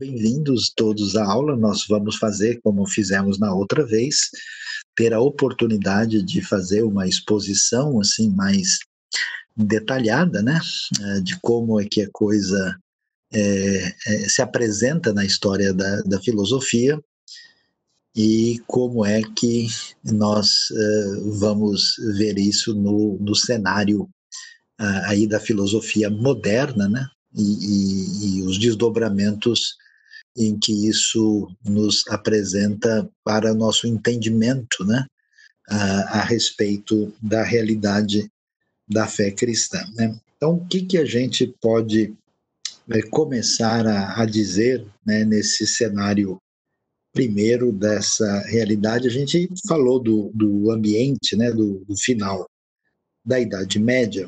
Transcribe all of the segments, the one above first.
bem-vindos todos à aula. Nós vamos fazer como fizemos na outra vez, ter a oportunidade de fazer uma exposição assim mais detalhada, né, de como é que a coisa se apresenta na história da filosofia e como é que nós vamos ver isso no cenário aí da filosofia moderna, né, e os desdobramentos em que isso nos apresenta para nosso entendimento, né, a respeito da realidade da fé cristã, né? Então, o que a gente pode começar a dizer, né, nesse cenário primeiro dessa realidade? A gente falou do ambiente, né, do final da Idade Média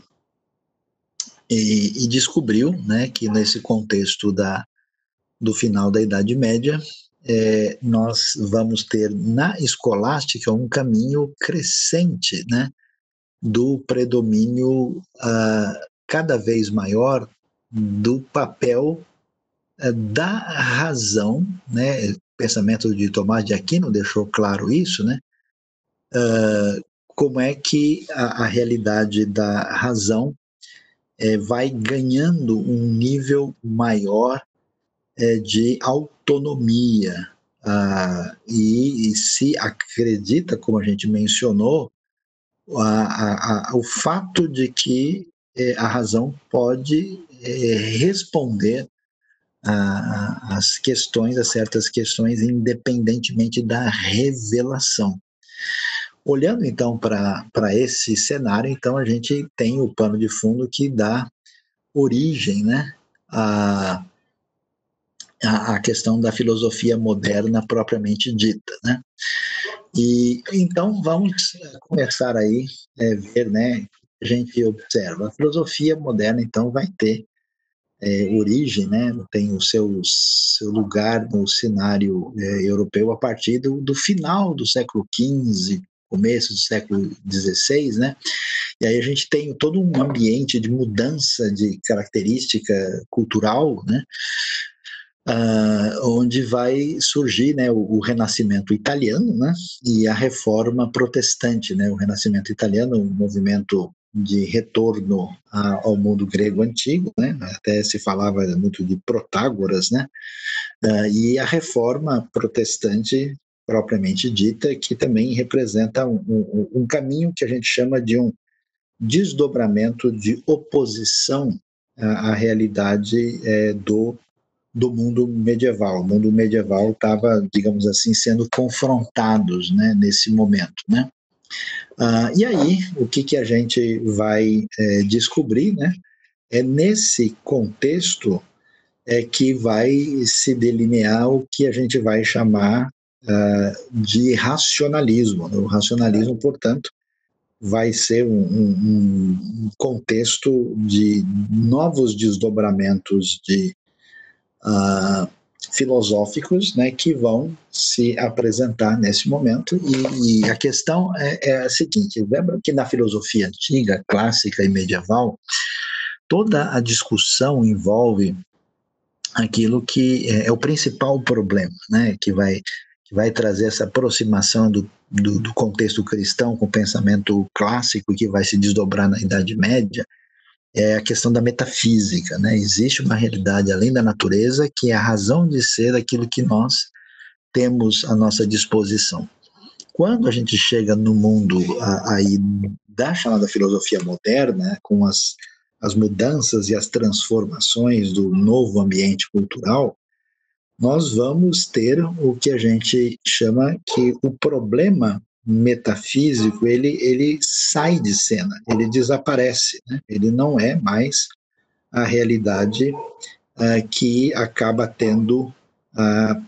e descobriu, né, que nesse contexto do final da Idade Média, nós vamos ter na escolástica um caminho crescente, né, do predomínio cada vez maior do papel da razão, né? O pensamento de Tomás de Aquino deixou claro isso, né? Como é que a realidade da razão vai ganhando um nível maior de autonomia, e se acredita, como a gente mencionou, o fato de que a razão pode responder às questões, a certas questões, independentemente da revelação. Olhando então para esse cenário, então a gente tem o pano de fundo que dá origem, né, a questão da filosofia moderna propriamente dita, né? E então vamos começar aí ver, né? A gente observa a filosofia moderna, então vai ter origem, né? Tem o seu lugar no cenário europeu a partir do final do século XV, começo do século XVI, né? E aí a gente tem todo um ambiente de mudança de característica cultural, né? Onde vai surgir, né, o Renascimento italiano, né, e a Reforma protestante, né, o Renascimento italiano, um movimento de retorno ao mundo grego antigo, né, até se falava muito de Protágoras, né, e a Reforma protestante propriamente dita, que também representa um caminho que a gente chama de um desdobramento de oposição à realidade do mundo medieval. O mundo medieval estava, digamos assim, sendo confrontados, né, nesse momento, né? E aí, o que a gente vai descobrir, né, é nesse contexto que vai se delinear o que a gente vai chamar de racionalismo. O racionalismo, portanto, vai ser um contexto de novos desdobramentos de filosóficos, né, que vão se apresentar nesse momento, e a questão é a seguinte: lembra que na filosofia antiga, clássica e medieval, toda a discussão envolve aquilo que é o principal problema, né, que vai trazer essa aproximação do contexto cristão com o pensamento clássico, que vai se desdobrar na Idade Média, é a questão da metafísica, né? Existe uma realidade além da natureza que é a razão de ser daquilo que nós temos à nossa disposição. Quando a gente chega no mundo aí da chamada filosofia moderna, com as mudanças e as transformações do novo ambiente cultural, nós vamos ter o que a gente chama que o problema metafísico, ele sai de cena, ele desaparece, né? Ele não é mais a realidade que acaba tendo a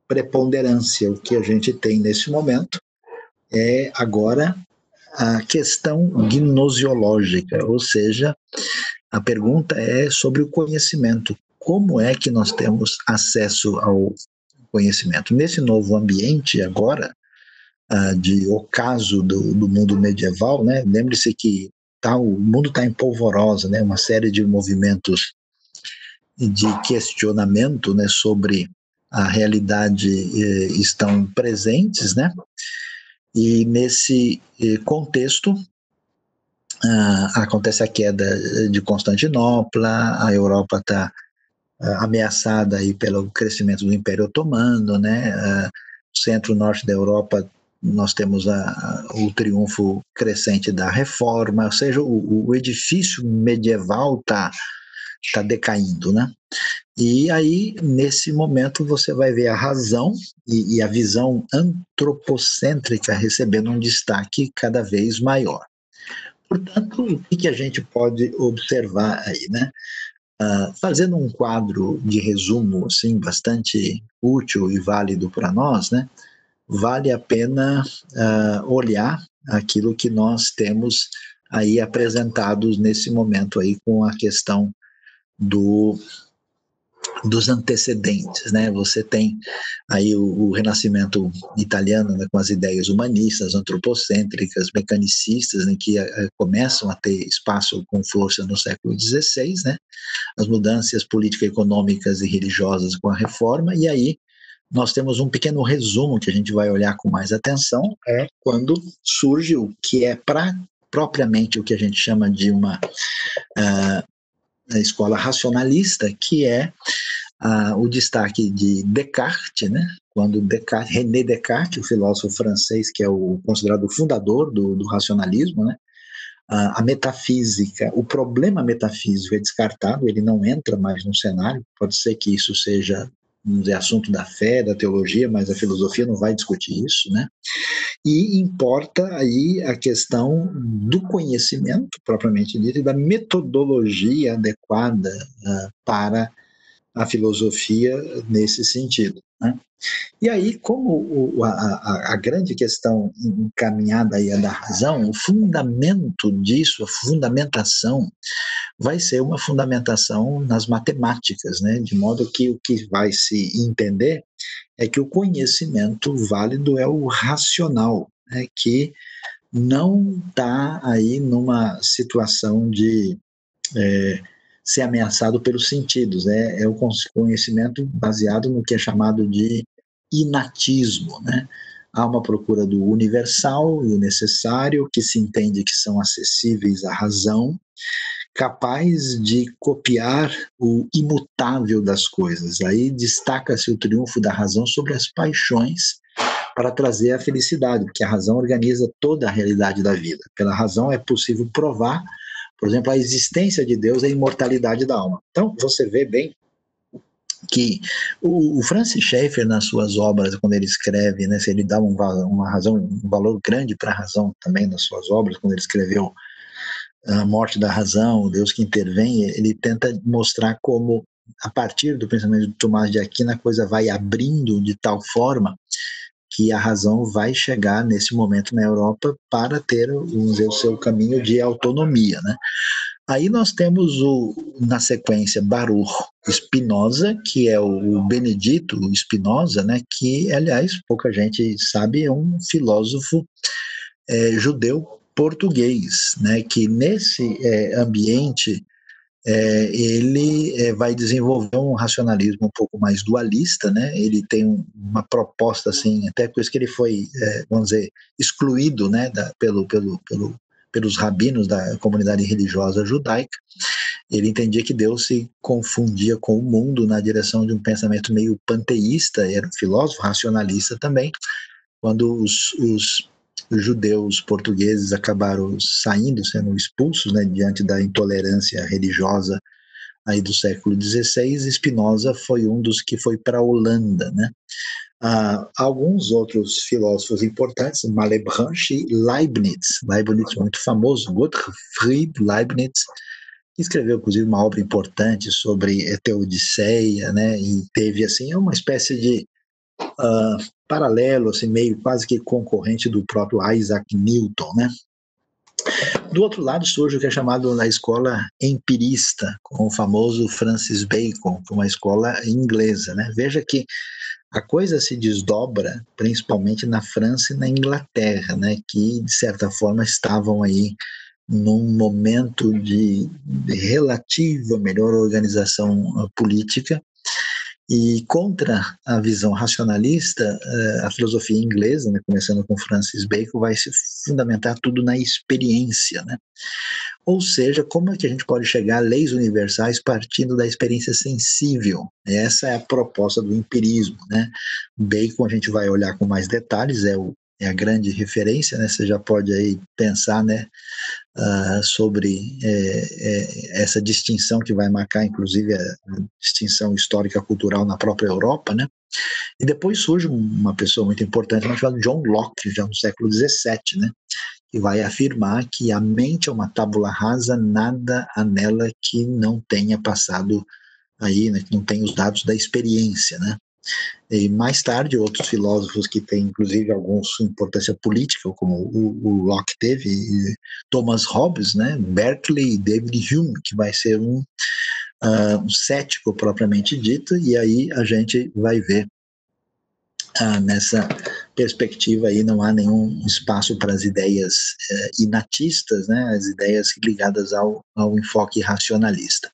preponderância. O que a gente tem nesse momento é agora a questão gnosiológica, ou seja, a pergunta é sobre o conhecimento. Como é que nós temos acesso ao conhecimento? Nesse novo ambiente agora, de ocaso do mundo medieval, né? Lembre-se que o mundo está em polvorosa, né? Uma série de movimentos de questionamento, né, sobre a realidade estão presentes, né? E nesse contexto acontece a queda de Constantinopla, a Europa está ameaçada aí pelo crescimento do Império Otomano, né? Centro-norte da Europa nós temos o triunfo crescente da Reforma, ou seja, o edifício medieval está decaindo, né? E aí, nesse momento, você vai ver a razão e a visão antropocêntrica recebendo um destaque cada vez maior. Portanto, o que a gente pode observar aí, né? Fazendo um quadro de resumo assim, bastante útil e válido para nós, né? Vale a pena olhar aquilo que nós temos aí apresentados nesse momento aí com a questão dos antecedentes, né? Você tem aí o Renascimento italiano, né, com as ideias humanistas, antropocêntricas, mecanicistas, né, que começam a ter espaço com força no século XVI, né? As mudanças político-econômicas e religiosas com a Reforma, e aí nós temos um pequeno resumo que a gente vai olhar com mais atenção, quando surge o que é propriamente o que a gente chama de uma escola racionalista, que é o destaque de Descartes, né? Quando René Descartes, o filósofo francês, que é considerado o fundador do racionalismo, né? A metafísica, o problema metafísico é descartado, ele não entra mais no cenário, pode ser que isso seja, vamos dizer, assunto da fé, da teologia, mas a filosofia não vai discutir isso, né? E importa aí a questão do conhecimento, propriamente dito, e da metodologia adequada para a filosofia nesse sentido, né? E aí, como a grande questão encaminhada aí é da razão, o fundamento disso, a fundamentação, vai ser uma fundamentação nas matemáticas, né? De modo que o que vai se entender é que o conhecimento válido é o racional, né? Que não está aí numa situação de ser ameaçado pelos sentidos, né? É o conhecimento baseado no que é chamado de inatismo, né? Há uma procura do universal e o necessário, que se entende que são acessíveis à razão, capaz de copiar o imutável das coisas. Aí destaca-se o triunfo da razão sobre as paixões para trazer a felicidade, porque a razão organiza toda a realidade da vida. Pela razão é possível provar, por exemplo, a existência de Deus e a imortalidade da alma. Então, você vê bem que o Francis Schaeffer, nas suas obras, quando ele escreve, né, se ele dá uma razão, um valor grande para a razão também nas suas obras, quando ele escreveu A Morte da Razão, o Deus que Intervém, ele tenta mostrar como, a partir do pensamento de Tomás de Aquino, a coisa vai abrindo de tal forma que a razão vai chegar nesse momento na Europa para ter, vamos dizer, o seu caminho de autonomia, né? Aí nós temos, na sequência, Baruch Spinoza, que é o Benedito Spinoza, né, que, aliás, pouca gente sabe, é um filósofo judeu português, né, que nesse ambiente ele vai desenvolver um racionalismo um pouco mais dualista, né? Ele tem uma proposta assim, até por isso que ele foi, vamos dizer, excluído, né, pelos rabinos da comunidade religiosa judaica. Ele entendia que Deus se confundia com o mundo na direção de um pensamento meio panteísta, era um filósofo racionalista também. Quando os judeus portugueses acabaram sendo expulsos, né, diante da intolerância religiosa aí do século XVI, Spinoza foi um dos que foi para a Holanda, né? Alguns outros filósofos importantes, Malebranche e Leibniz muito famoso, Gottfried Leibniz, que escreveu inclusive uma obra importante sobre Teodiceia, né? E teve assim uma espécie de paralelo, assim, meio quase que concorrente do próprio Isaac Newton, né? Do outro lado surge o que é chamado na escola empirista, com o famoso Francis Bacon, uma escola inglesa, né? Veja que a coisa se desdobra principalmente na França e na Inglaterra, né? Que de certa forma estavam aí num momento de relativa melhor organização política, E contra a visão racionalista, a filosofia inglesa, né, começando com Francis Bacon, vai se fundamentar tudo na experiência, né? Ou seja, como é que a gente pode chegar a leis universais partindo da experiência sensível? Essa é a proposta do empirismo, né? Bacon a gente vai olhar com mais detalhes, é a grande referência, né? Você já pode aí pensar, né, sobre essa distinção que vai marcar, inclusive, a distinção histórica cultural na própria Europa, né? E depois surge uma pessoa muito importante, chamada John Locke, já no século XVII, né? Que vai afirmar que a mente é uma tábula rasa, nada há nela que não tenha passado aí, né, que não tenha os dados da experiência, né? E mais tarde, outros filósofos que têm, inclusive, alguns importância política, como o Locke teve, e Thomas Hobbes, né, Berkeley e David Hume, que vai ser um cético propriamente dito, e aí a gente vai ver nessa perspectiva aí não há nenhum espaço para as ideias inatistas, né, as ideias ligadas ao enfoque racionalista.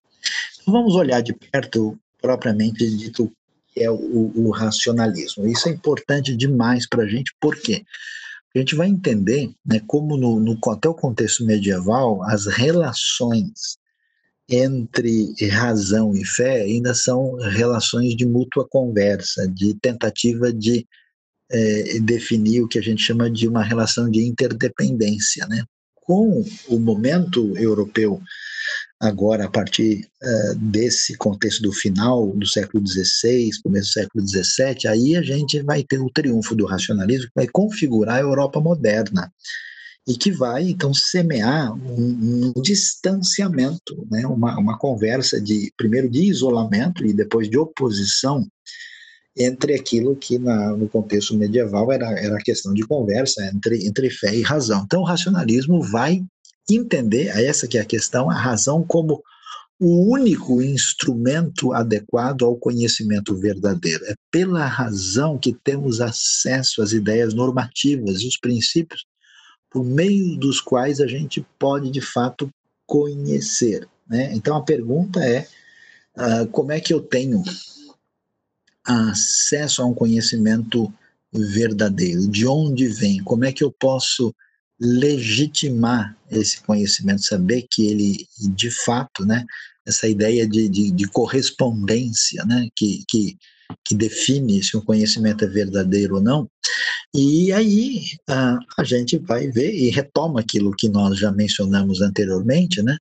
Então, vamos olhar de perto, propriamente dito, que é o racionalismo. Isso é importante demais para a gente, por quê? A gente vai entender, né, como até o contexto medieval, as relações entre razão e fé ainda são relações de mútua conversa, de tentativa de definir o que a gente chama de uma relação de interdependência, né? Com o momento europeu, agora a partir desse contexto do final do século XVI, começo do século XVII, aí a gente vai ter o triunfo do racionalismo, que vai configurar a Europa moderna e que vai, então, semear um distanciamento, né? uma conversa primeiro de isolamento e depois de oposição entre aquilo que no contexto medieval era questão de conversa entre fé e razão. Então o racionalismo vai entender, essa que é a questão, a razão como o único instrumento adequado ao conhecimento verdadeiro. É pela razão que temos acesso às ideias normativas e os princípios por meio dos quais a gente pode, de fato, conhecer, né? Então a pergunta é, como é que eu tenho acesso a um conhecimento verdadeiro? De onde vem? Como é que eu posso legitimar esse conhecimento, saber que ele, de fato, né, essa ideia de correspondência, né, que define se um conhecimento é verdadeiro ou não? E aí a gente vai ver e retoma aquilo que nós já mencionamos anteriormente, né,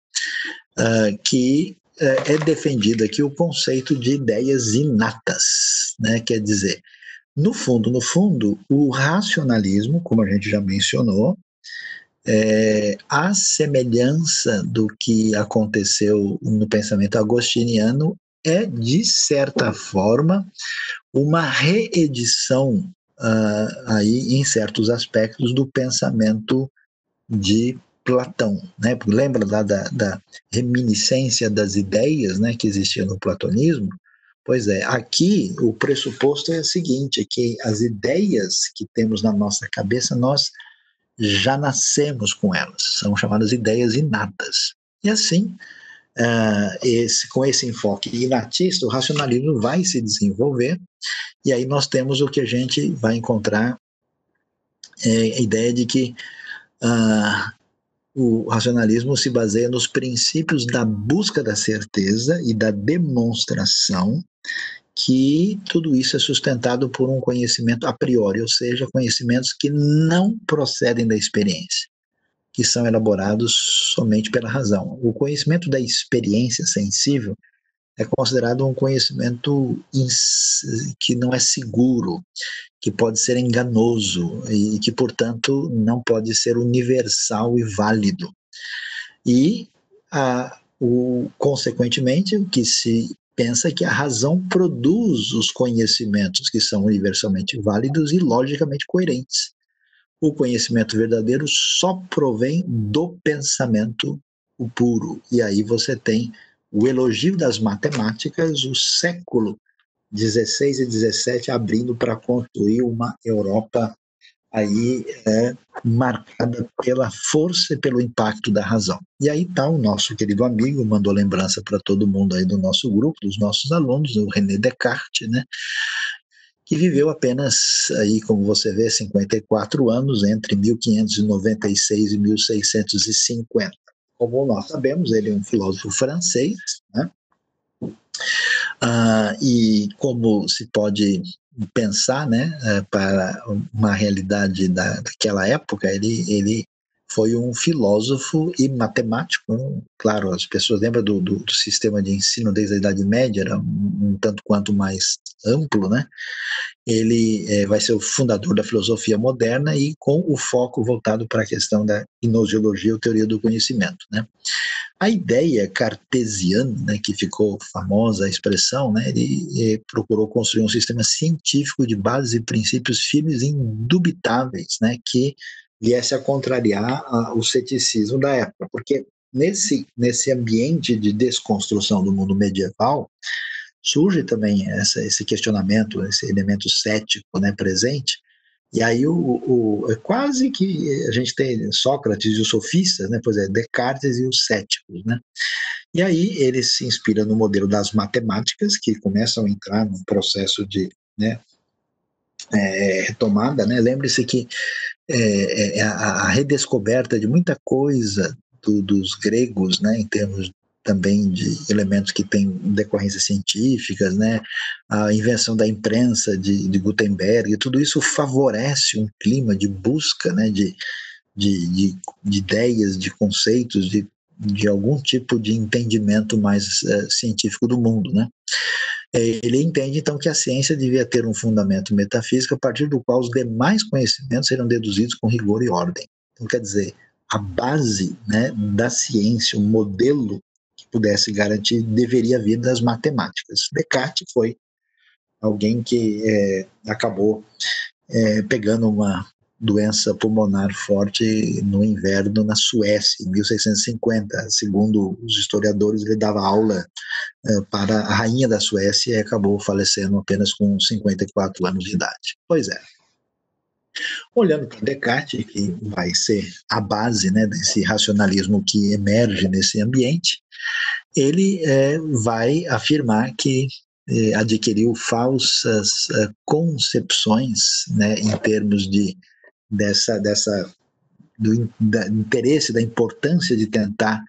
que é defendido aqui o conceito de ideias inatas, né? Quer dizer, no fundo, o racionalismo, como a gente já mencionou, a semelhança do que aconteceu no pensamento agostiniano é, de certa forma, uma reedição aí em certos aspectos do pensamento de Platão, né? Lembra lá da reminiscência das ideias, né, que existia no platonismo? Pois é, aqui o pressuposto é o seguinte, que as ideias que temos na nossa cabeça, nós já nascemos com elas, são chamadas ideias inatas. E assim, com esse enfoque inatista, o racionalismo vai se desenvolver, e aí nós temos o que a gente vai encontrar, a ideia de que o racionalismo se baseia nos princípios da busca da certeza e da demonstração, que tudo isso é sustentado por um conhecimento a priori, ou seja, conhecimentos que não procedem da experiência, que são elaborados somente pela razão. O conhecimento da experiência sensível é considerado um conhecimento que não é seguro, que pode ser enganoso e que, portanto, não pode ser universal e válido. E, consequentemente, o que se pensa é que a razão produz os conhecimentos que são universalmente válidos e logicamente coerentes. O conhecimento verdadeiro só provém do pensamento puro. E aí você tem o elogio das matemáticas, o século XVI e XVII abrindo para construir uma Europa aí é marcada pela força e pelo impacto da razão. E aí está o nosso querido amigo, mandou lembrança para todo mundo aí do nosso grupo, dos nossos alunos, o René Descartes, né, que viveu apenas, aí, como você vê, 54 anos, entre 1596 e 1650. Como nós sabemos, ele é um filósofo francês, né? E como se pode pensar, né, para uma realidade daquela época, ele foi um filósofo e matemático. Claro, as pessoas lembram do sistema de ensino desde a Idade Média, era um tanto quanto mais amplo, né? Ele vai ser o fundador da filosofia moderna e com o foco voltado para a questão da gnoseologia, ou teoria do conhecimento, né? A ideia cartesiana, né, que ficou famosa a expressão, né, ele procurou construir um sistema científico de bases e princípios firmes e indubitáveis, né, que viesse a contrariar o ceticismo da época, porque nesse ambiente de desconstrução do mundo medieval, surge também esse questionamento, esse elemento cético, né, presente. E aí é quase que a gente tem Sócrates e os sofistas, né, pois é, Descartes e os céticos, né. E aí ele se inspira no modelo das matemáticas, que começam a entrar num processo de, né, retomada, né. Lembre-se que a redescoberta de muita coisa dos gregos, né, em termos também de elementos que têm decorrências científicas, né, a invenção da imprensa de Gutenberg, tudo isso favorece um clima de busca, né, de ideias, de conceitos, de algum tipo de entendimento mais científico do mundo, né? Ele entende, então, que a ciência devia ter um fundamento metafísico a partir do qual os demais conhecimentos serão deduzidos com rigor e ordem. Então, quer dizer, a base, né, da ciência, um modelo que pudesse garantir, deveria vir das matemáticas. Descartes foi alguém que acabou pegando uma doença pulmonar forte no inverno na Suécia, em 1650. Segundo os historiadores, ele dava aula para a rainha da Suécia e acabou falecendo apenas com 54 anos de idade. Pois é. Olhando para Descartes, que vai ser a base, né, desse racionalismo que emerge nesse ambiente, ele vai afirmar que adquiriu falsas concepções, né, em termos do interesse, da importância de tentar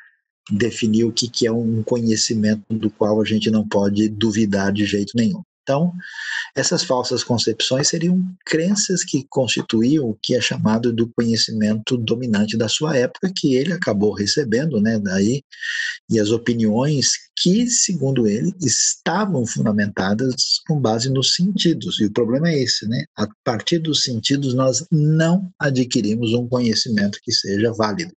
definir o que é um conhecimento do qual a gente não pode duvidar de jeito nenhum. Então, essas falsas concepções seriam crenças que constituíam o que é chamado do conhecimento dominante da sua época, que ele acabou recebendo, né, daí, e as opiniões que, segundo ele, estavam fundamentadas com base nos sentidos. E o problema é esse, né? A partir dos sentidos, nós não adquirimos um conhecimento que seja válido.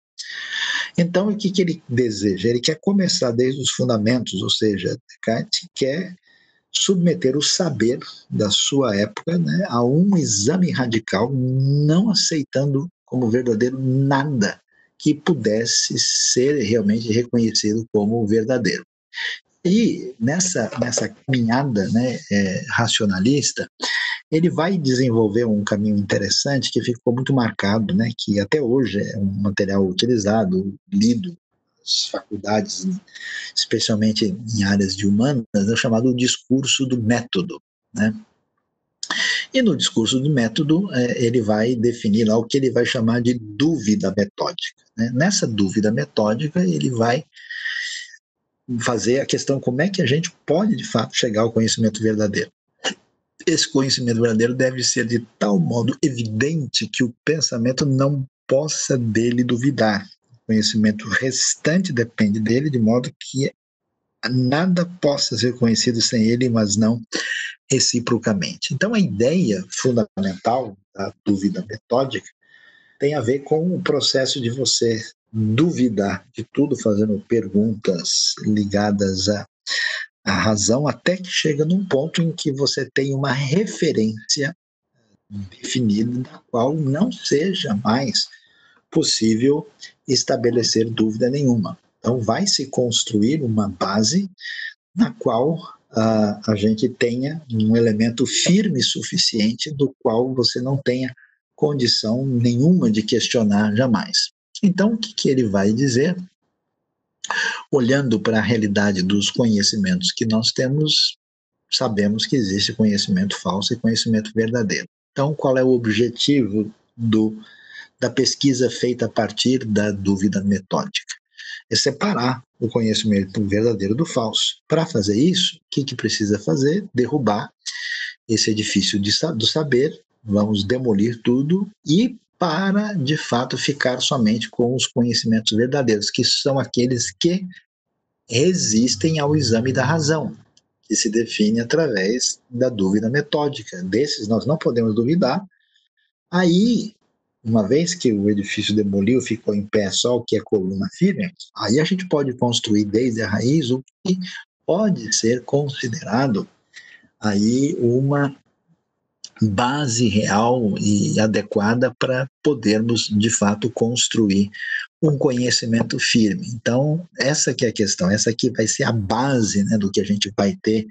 Então, o que ele deseja? Ele quer começar desde os fundamentos, ou seja, Descartes quer submeter o saber da sua época, né, a um exame radical, não aceitando como verdadeiro nada que pudesse ser realmente reconhecido como verdadeiro. E nessa caminhada, né, racionalista, ele vai desenvolver um caminho interessante que ficou muito marcado, né, que até hoje é um material utilizado, lido nas faculdades, especialmente em áreas de humanas, é chamado discurso do método, né? E no discurso do método, ele vai definir lá o que ele vai chamar de dúvida metódica, né? Nessa dúvida metódica, ele vai fazer a questão como é que a gente pode, de fato, chegar ao conhecimento verdadeiro. Esse conhecimento verdadeiro deve ser de tal modo evidente que o pensamento não possa dele duvidar. O conhecimento restante depende dele, de modo que nada possa ser conhecido sem ele, mas não reciprocamente. Então, a ideia fundamental da dúvida metódica tem a ver com o processo de você duvidar de tudo, fazendo perguntas ligadas à razão, até que chega num ponto em que você tem uma referência definida, da qual não seja mais possível estabelecer dúvida nenhuma. Então, vai se construir uma base na qual a gente tenha um elemento firme suficiente do qual você não tenha condição nenhuma de questionar jamais. Então, o que ele vai dizer? Olhando para a realidade dos conhecimentos que nós temos, sabemos que existe conhecimento falso e conhecimento verdadeiro. Então, qual é o objetivo da pesquisa feita a partir da dúvida metódica? É separar o conhecimento verdadeiro do falso. Para fazer isso, o que precisa fazer? Derrubar esse edifício do saber, vamos demolir tudo e para, de fato, ficar somente com os conhecimentos verdadeiros, que são aqueles que resistem ao exame da razão, que se define através da dúvida metódica. Desses nós não podemos duvidar. Aí, uma vez que o edifício demoliu, ficou em pé só o que é coluna firme, aí a gente pode construir desde a raiz o que pode ser considerado aí uma base real e adequada para podermos, de fato, construir um conhecimento firme. Então, essa que é a questão, essa aqui vai ser a base, né, do que a gente vai ter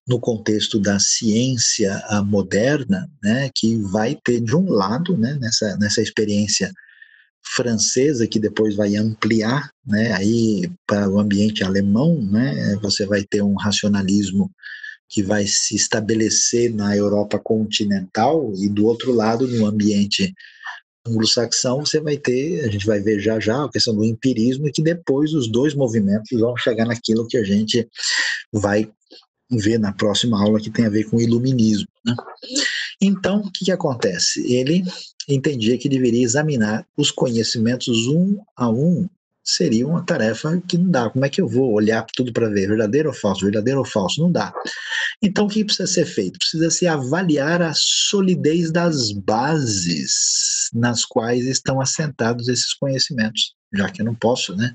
no contexto da ciência moderna, né, que vai ter, de um lado, né, nessa experiência francesa, que depois vai ampliar, né, aí para o ambiente alemão, né, você vai ter um racionalismo que vai se estabelecer na Europa continental, e do outro lado, no ambiente anglo-saxão, você vai ter, a gente vai ver já a questão do empirismo, e que depois os dois movimentos vão chegar naquilo que a gente vai ver na próxima aula, que tem a ver com o iluminismo, né? Então, o que acontece? Ele entendia que deveria examinar os conhecimentos um a um. Seria uma tarefa que não dá. Como é que eu vou olhar tudo para ver verdadeiro ou falso? Verdadeiro ou falso? Não dá. Então, o que precisa ser feito? Precisa se avaliar a solidez das bases nas quais estão assentados esses conhecimentos, já que eu não posso, né,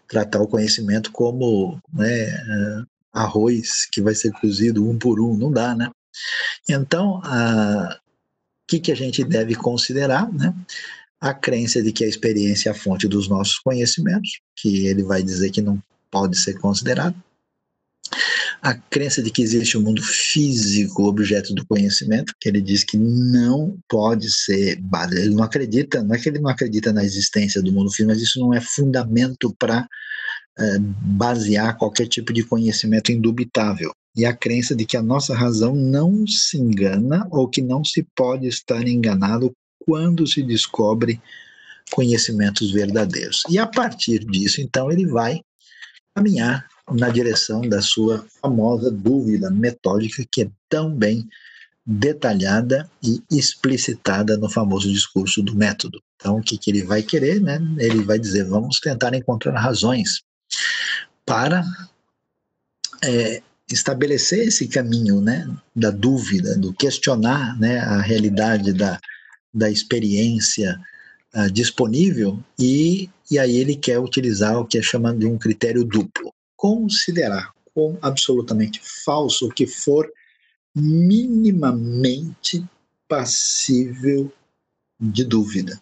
tratar o conhecimento como, né, arroz que vai ser cozido um por um, não dá, né? Então, o que a gente deve considerar, né? A crença de que a experiência é a fonte dos nossos conhecimentos, que ele vai dizer que não pode ser considerado. A crença de que existe um mundo físico, objeto do conhecimento, que ele diz que não pode ser, ele não acredita, não é que ele não acredita na existência do mundo físico, mas isso não é fundamento para basear qualquer tipo de conhecimento indubitável. E a crença de que a nossa razão não se engana, ou que não se pode estar enganado quando se descobre conhecimentos verdadeiros. E a partir disso, então, ele vai caminhar na direção da sua famosa dúvida metódica, que é tão bem detalhada e explicitada no famoso discurso do método. Então, o que ele vai querer, né? Ele vai dizer, vamos tentar encontrar razões para estabelecer esse caminho, né, da dúvida, do questionar, né, a realidade da experiência disponível, e aí ele quer utilizar o que é chamado de um critério duplo. Considerar como absolutamente falso o que for minimamente passível de dúvida.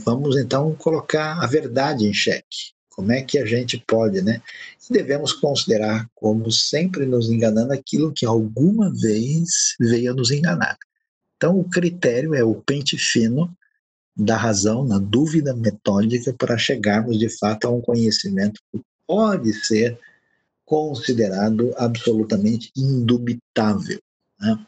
Vamos então colocar a verdade em xeque. Como é que a gente pode, né? E devemos considerar como sempre nos enganando aquilo que alguma vez veio a nos enganar. Então, o critério é o pente fino da razão na dúvida metódica para chegarmos de fato a um conhecimento que pode ser considerado absolutamente indubitável, né?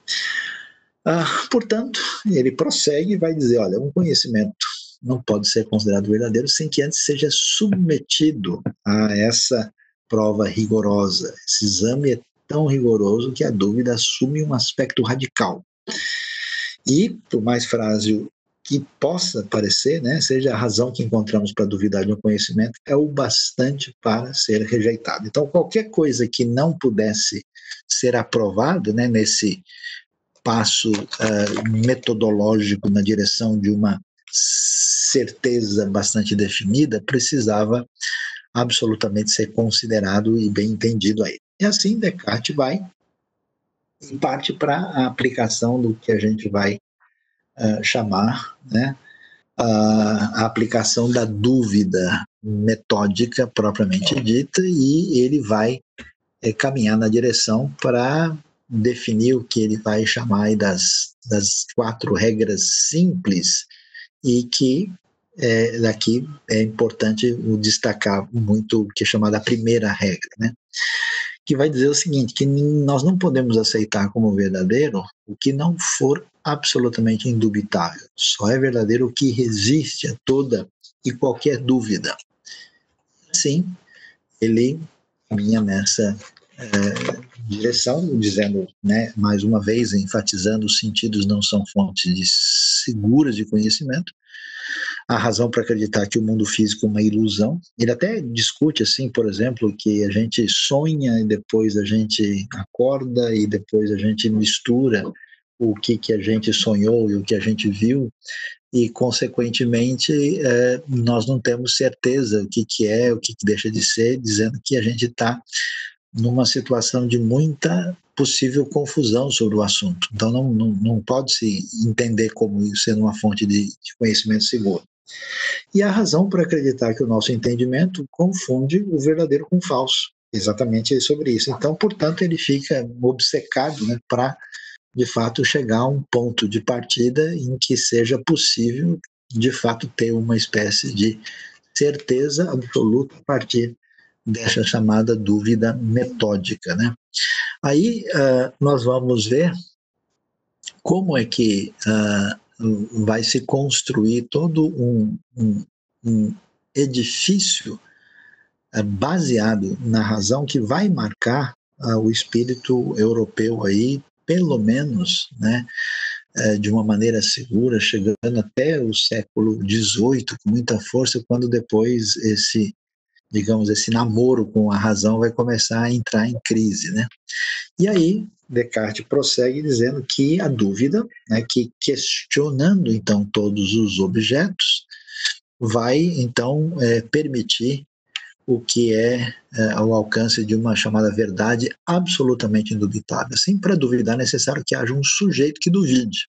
Portanto, ele prossegue e vai dizer, olha, um conhecimento não pode ser considerado verdadeiro sem que antes seja submetido a essa prova rigorosa. Esse exame é tão rigoroso que a dúvida assume um aspecto radical. E, por mais frágil que possa parecer, né, seja a razão que encontramos para duvidar de um conhecimento, é o bastante para ser rejeitado. Então, qualquer coisa que não pudesse ser aprovado, né, nesse passo metodológico na direção de uma certeza bastante definida, precisava absolutamente ser considerado e bem entendido aí. E assim Descartes vai em parte para a aplicação do que a gente vai chamar, né, a aplicação da dúvida metódica propriamente dita, e ele vai caminhar na direção para definiu que ele vai chamar aí das 4 regras simples, e que daqui é importante destacar muito o que é chamada a primeira regra, né? Que vai dizer o seguinte, que nós não podemos aceitar como verdadeiro o que não for absolutamente indubitável. Só é verdadeiro o que resiste a toda e qualquer dúvida. Sim, ele caminha nessa direção, dizendo, né, mais uma vez, enfatizando, os sentidos não são fontes seguras de conhecimento. A razão para acreditar que o mundo físico é uma ilusão. Ele até discute, assim, por exemplo, que a gente sonha e depois a gente acorda e depois a gente mistura o que a gente sonhou e o que a gente viu, e, consequentemente, nós não temos certeza o que é, o que deixa de ser, dizendo que a gente está numa situação de muita possível confusão sobre o assunto. Então, não pode se entender como isso sendo uma fonte de conhecimento seguro. E a razão para acreditar que o nosso entendimento confunde o verdadeiro com o falso. Exatamente sobre isso. Então, portanto, ele fica obcecado, né, para, de fato, chegar a um ponto de partida em que seja possível, de fato, ter uma espécie de certeza absoluta a partir dessa chamada dúvida metódica, né? Aí nós vamos ver como é que vai se construir todo um edifício baseado na razão que vai marcar o espírito europeu aí, pelo menos, né, de uma maneira segura, chegando até o século XVIII com muita força, quando depois esse namoro com a razão vai começar a entrar em crise, né? E aí Descartes prossegue dizendo que a dúvida, né, que questionando então todos os objetos, vai então permitir o que é ao alcance de uma chamada verdade absolutamente indubitável. Assim, para duvidar é necessário que haja um sujeito que duvide.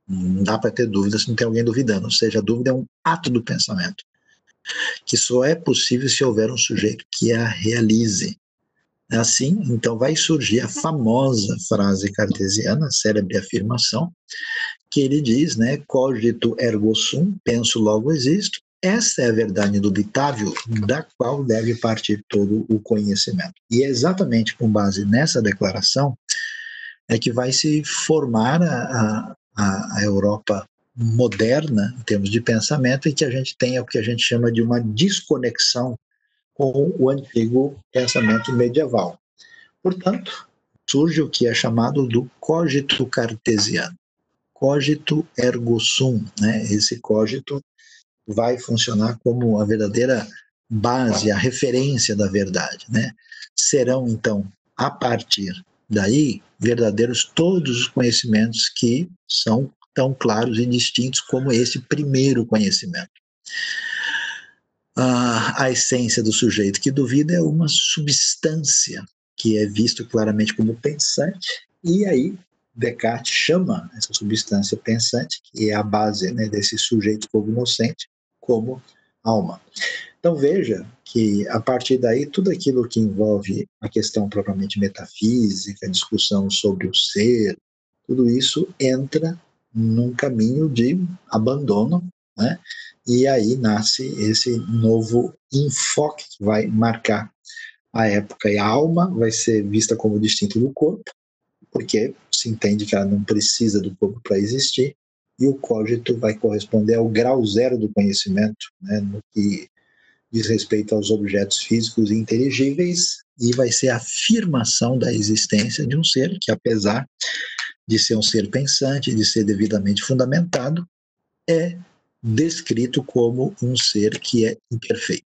Não dá para ter dúvida se não tem alguém duvidando, ou seja, a dúvida é um ato do pensamento, que só é possível se houver um sujeito que a realize. Assim, então vai surgir a famosa frase cartesiana, célebre afirmação, que ele diz, né, cogito ergo sum, penso logo existo. Essa é a verdade indubitável da qual deve partir todo o conhecimento. E é exatamente com base nessa declaração é que vai se formar a Europa moderna, em termos de pensamento, e que a gente tenha o que a gente chama de uma desconexão com o antigo pensamento medieval. Portanto, surge o que é chamado do cogito cartesiano. Cogito ergo sum, né? Esse cogito vai funcionar como a verdadeira base, a referência da verdade, né? Serão, então, a partir daí, verdadeiros todos os conhecimentos que são tão claros e distintos como esse primeiro conhecimento. A essência do sujeito que duvida é uma substância que é visto claramente como pensante, e aí Descartes chama essa substância pensante, que é a base, né, desse sujeito cognoscente, como alma. Então veja que, a partir daí, tudo aquilo que envolve a questão propriamente metafísica, a discussão sobre o ser, tudo isso entra num caminho de abandono, né? E aí nasce esse novo enfoque que vai marcar a época. E a alma vai ser vista como distinta do corpo, porque se entende que ela não precisa do corpo para existir, e o cogito vai corresponder ao grau zero do conhecimento, né, no que diz respeito aos objetos físicos e inteligíveis, e vai ser a afirmação da existência de um ser que, apesar de ser um ser pensante, de ser devidamente fundamentado, é descrito como um ser que é imperfeito.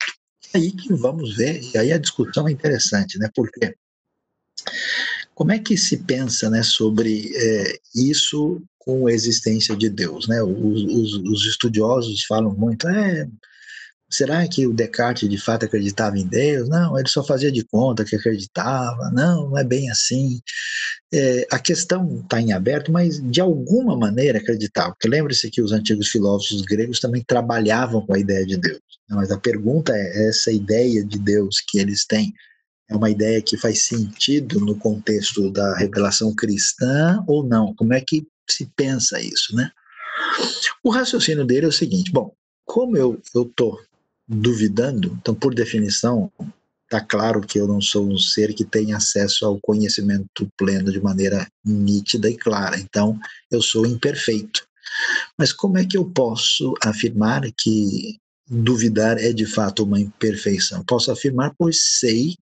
É aí que vamos ver, e aí a discussão é interessante, né? Porque como é que se pensa, né, sobre isso com a existência de Deus, né? Os estudiosos falam muito, será que o Descartes de fato acreditava em Deus? Não, ele só fazia de conta que acreditava. Não, não é bem assim. A questão está em aberto, mas de alguma maneira acreditava. Porque lembre-se que os antigos filósofos gregos também trabalhavam com a ideia de Deus. Mas a pergunta é, essa ideia de Deus que eles têm É uma ideia que faz sentido no contexto da revelação cristã ou não? Como é que se pensa isso, né? O raciocínio dele é o seguinte: bom, como eu estou duvidando, então, por definição, está claro que eu não sou um ser que tem acesso ao conhecimento pleno de maneira nítida e clara, então eu sou imperfeito. Mas como é que eu posso afirmar que duvidar é de fato uma imperfeição? Posso afirmar, pois sei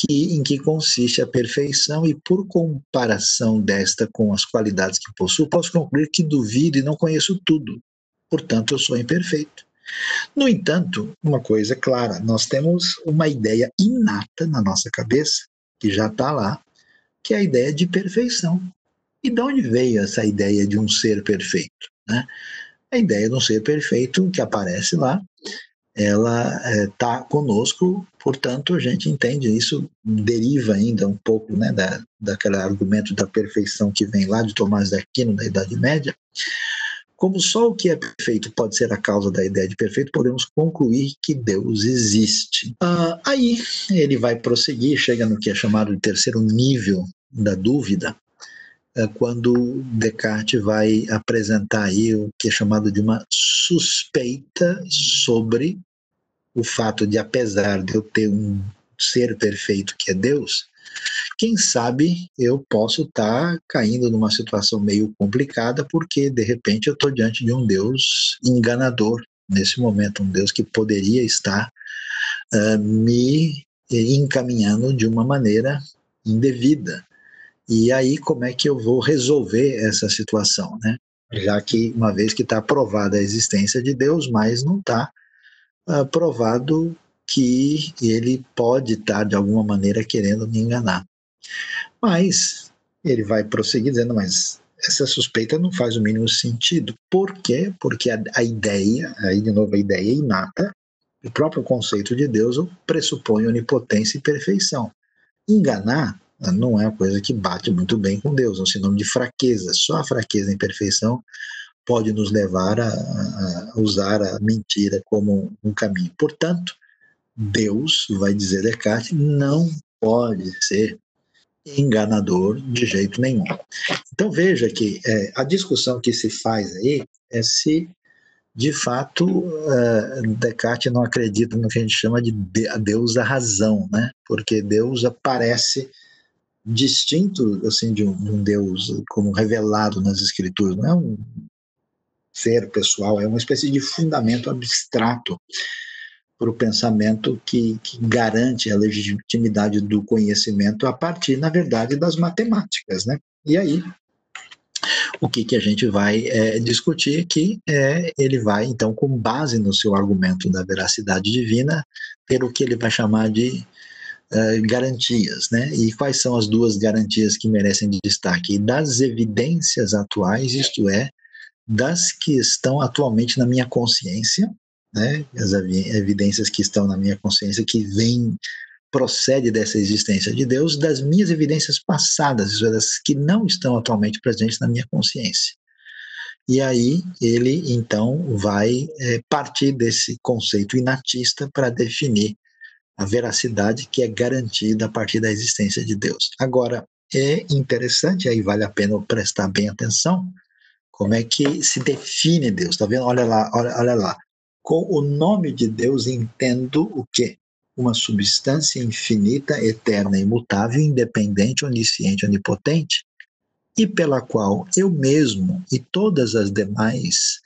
em que consiste a perfeição e, por comparação desta com as qualidades que possuo, posso concluir que duvido e não conheço tudo. Portanto, eu sou imperfeito. No entanto, uma coisa é clara: nós temos uma ideia inata na nossa cabeça, que já está lá, que é a ideia de perfeição. E de onde veio essa ideia de um ser perfeito, né? A ideia de um ser perfeito que aparece lá, ela está conosco, portanto a gente entende isso, deriva ainda um pouco, né, daquele argumento da perfeição que vem lá de Tomás de Aquino, da Idade Média. Como só o que é perfeito pode ser a causa da ideia de perfeito, podemos concluir que Deus existe. Aí ele vai prosseguir, chega no que é chamado de terceiro nível da dúvida, quando Descartes vai apresentar aí o que é chamado de uma suspeita sobre o fato de, apesar de eu ter um ser perfeito que é Deus, quem sabe eu posso estar caindo numa situação meio complicada, porque de repente eu estou diante de um Deus enganador nesse momento, um Deus que poderia estar me encaminhando de uma maneira indevida. E aí, como é que eu vou resolver essa situação, né? Já que, uma vez que está provada a existência de Deus, mas não está provado que ele pode estar, de alguma maneira, querendo me enganar. Mas ele vai prosseguir dizendo, mas essa suspeita não faz o mínimo sentido. Por quê? Porque a ideia, aí de novo a ideia inata, o próprio conceito de Deus pressupõe onipotência e perfeição. Enganar não é uma coisa que bate muito bem com Deus, é um sinônimo de fraqueza. Só a fraqueza e a imperfeição pode nos levar a usar a mentira como um caminho. Portanto, Deus, vai dizer Descartes, não pode ser enganador de jeito nenhum. Então veja que a discussão que se faz aí é se de fato Descartes não acredita no que a gente chama de Deus da razão, né? Porque Deus aparece distinto assim de um Deus como revelado nas escrituras, não é um ser pessoal, é uma espécie de fundamento abstrato para o pensamento que garante a legitimidade do conhecimento a partir, na verdade, das matemáticas, né? E aí, o que a gente vai discutir aqui ele vai, então, com base no seu argumento da veracidade divina, ter o que ele vai chamar de garantias, né? E quais são as duas garantias que merecem destaque? Das evidências atuais, isto é, das que estão atualmente na minha consciência, né? As evidências que estão na minha consciência, que procede dessa existência de Deus, das minhas evidências passadas, isso é, das que não estão atualmente presentes na minha consciência. E aí ele, então, vai partir desse conceito inatista para definir a veracidade que é garantida a partir da existência de Deus. Agora, é interessante, aí vale a pena prestar bem atenção, como é que se define Deus? Tá vendo? Olha lá, olha lá. Com o nome de Deus entendo o quê? Uma substância infinita, eterna, imutável, independente, onisciente, onipotente, e pela qual eu mesmo e todas as demais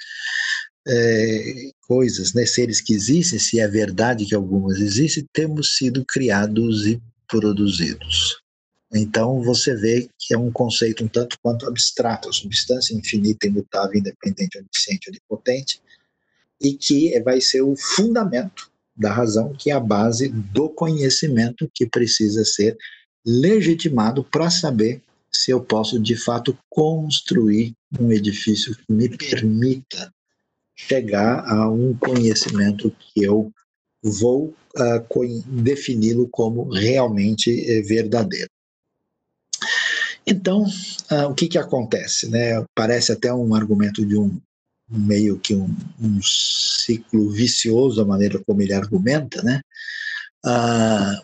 coisas, né, seres que existem, se é verdade que algumas existem, temos sido criados e produzidos. Então, você vê que é um conceito um tanto quanto abstrato, substância infinita, imutável, independente, onisciente, onipotente, e que vai ser o fundamento da razão, que é a base do conhecimento que precisa ser legitimado para saber se eu posso, de fato, construir um edifício que me permita chegar a um conhecimento que eu vou defini-lo como realmente verdadeiro. Então, o que acontece? Né? Parece até um argumento de meio que um ciclo vicioso, a maneira como ele argumenta, né?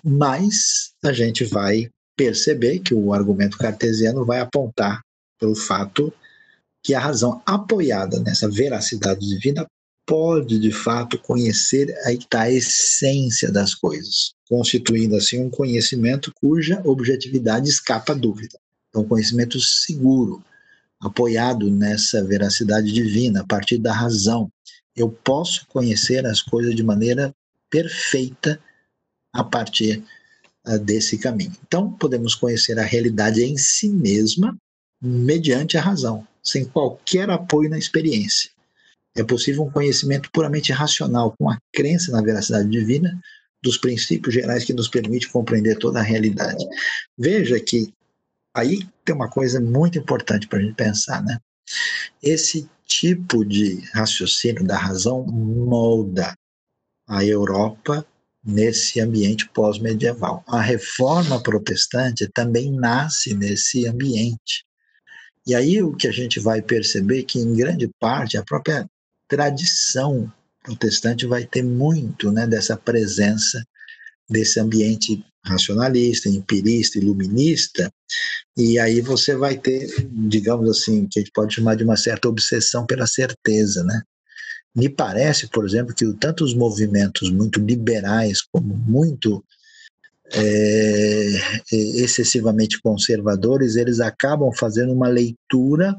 Mas a gente vai perceber que o argumento cartesiano vai apontar para o fato que a razão apoiada nessa veracidade divina pode, de fato, conhecer aí está a essência das coisas, constituindo assim um conhecimento cuja objetividade escapa à dúvida. Então, um conhecimento seguro, apoiado nessa veracidade divina, a partir da razão. Eu posso conhecer as coisas de maneira perfeita a partir desse caminho. Então, podemos conhecer a realidade em si mesma mediante a razão, sem qualquer apoio na experiência. É possível um conhecimento puramente racional, com a crença na veracidade divina, dos princípios gerais que nos permite compreender toda a realidade. Veja que aí tem uma coisa muito importante para a gente pensar, né? Esse tipo de raciocínio da razão molda a Europa nesse ambiente pós-medieval. A reforma protestante também nasce nesse ambiente. E aí o que a gente vai perceber é que, em grande parte, a própria tradição protestante vai ter muito, né, dessa presença desse ambiente racionalista, empirista, iluminista, e aí você vai ter, digamos assim, que a gente pode chamar de uma certa obsessão pela certeza, né? Me parece, por exemplo, que tanto os movimentos muito liberais como muito excessivamente conservadores, eles acabam fazendo uma leitura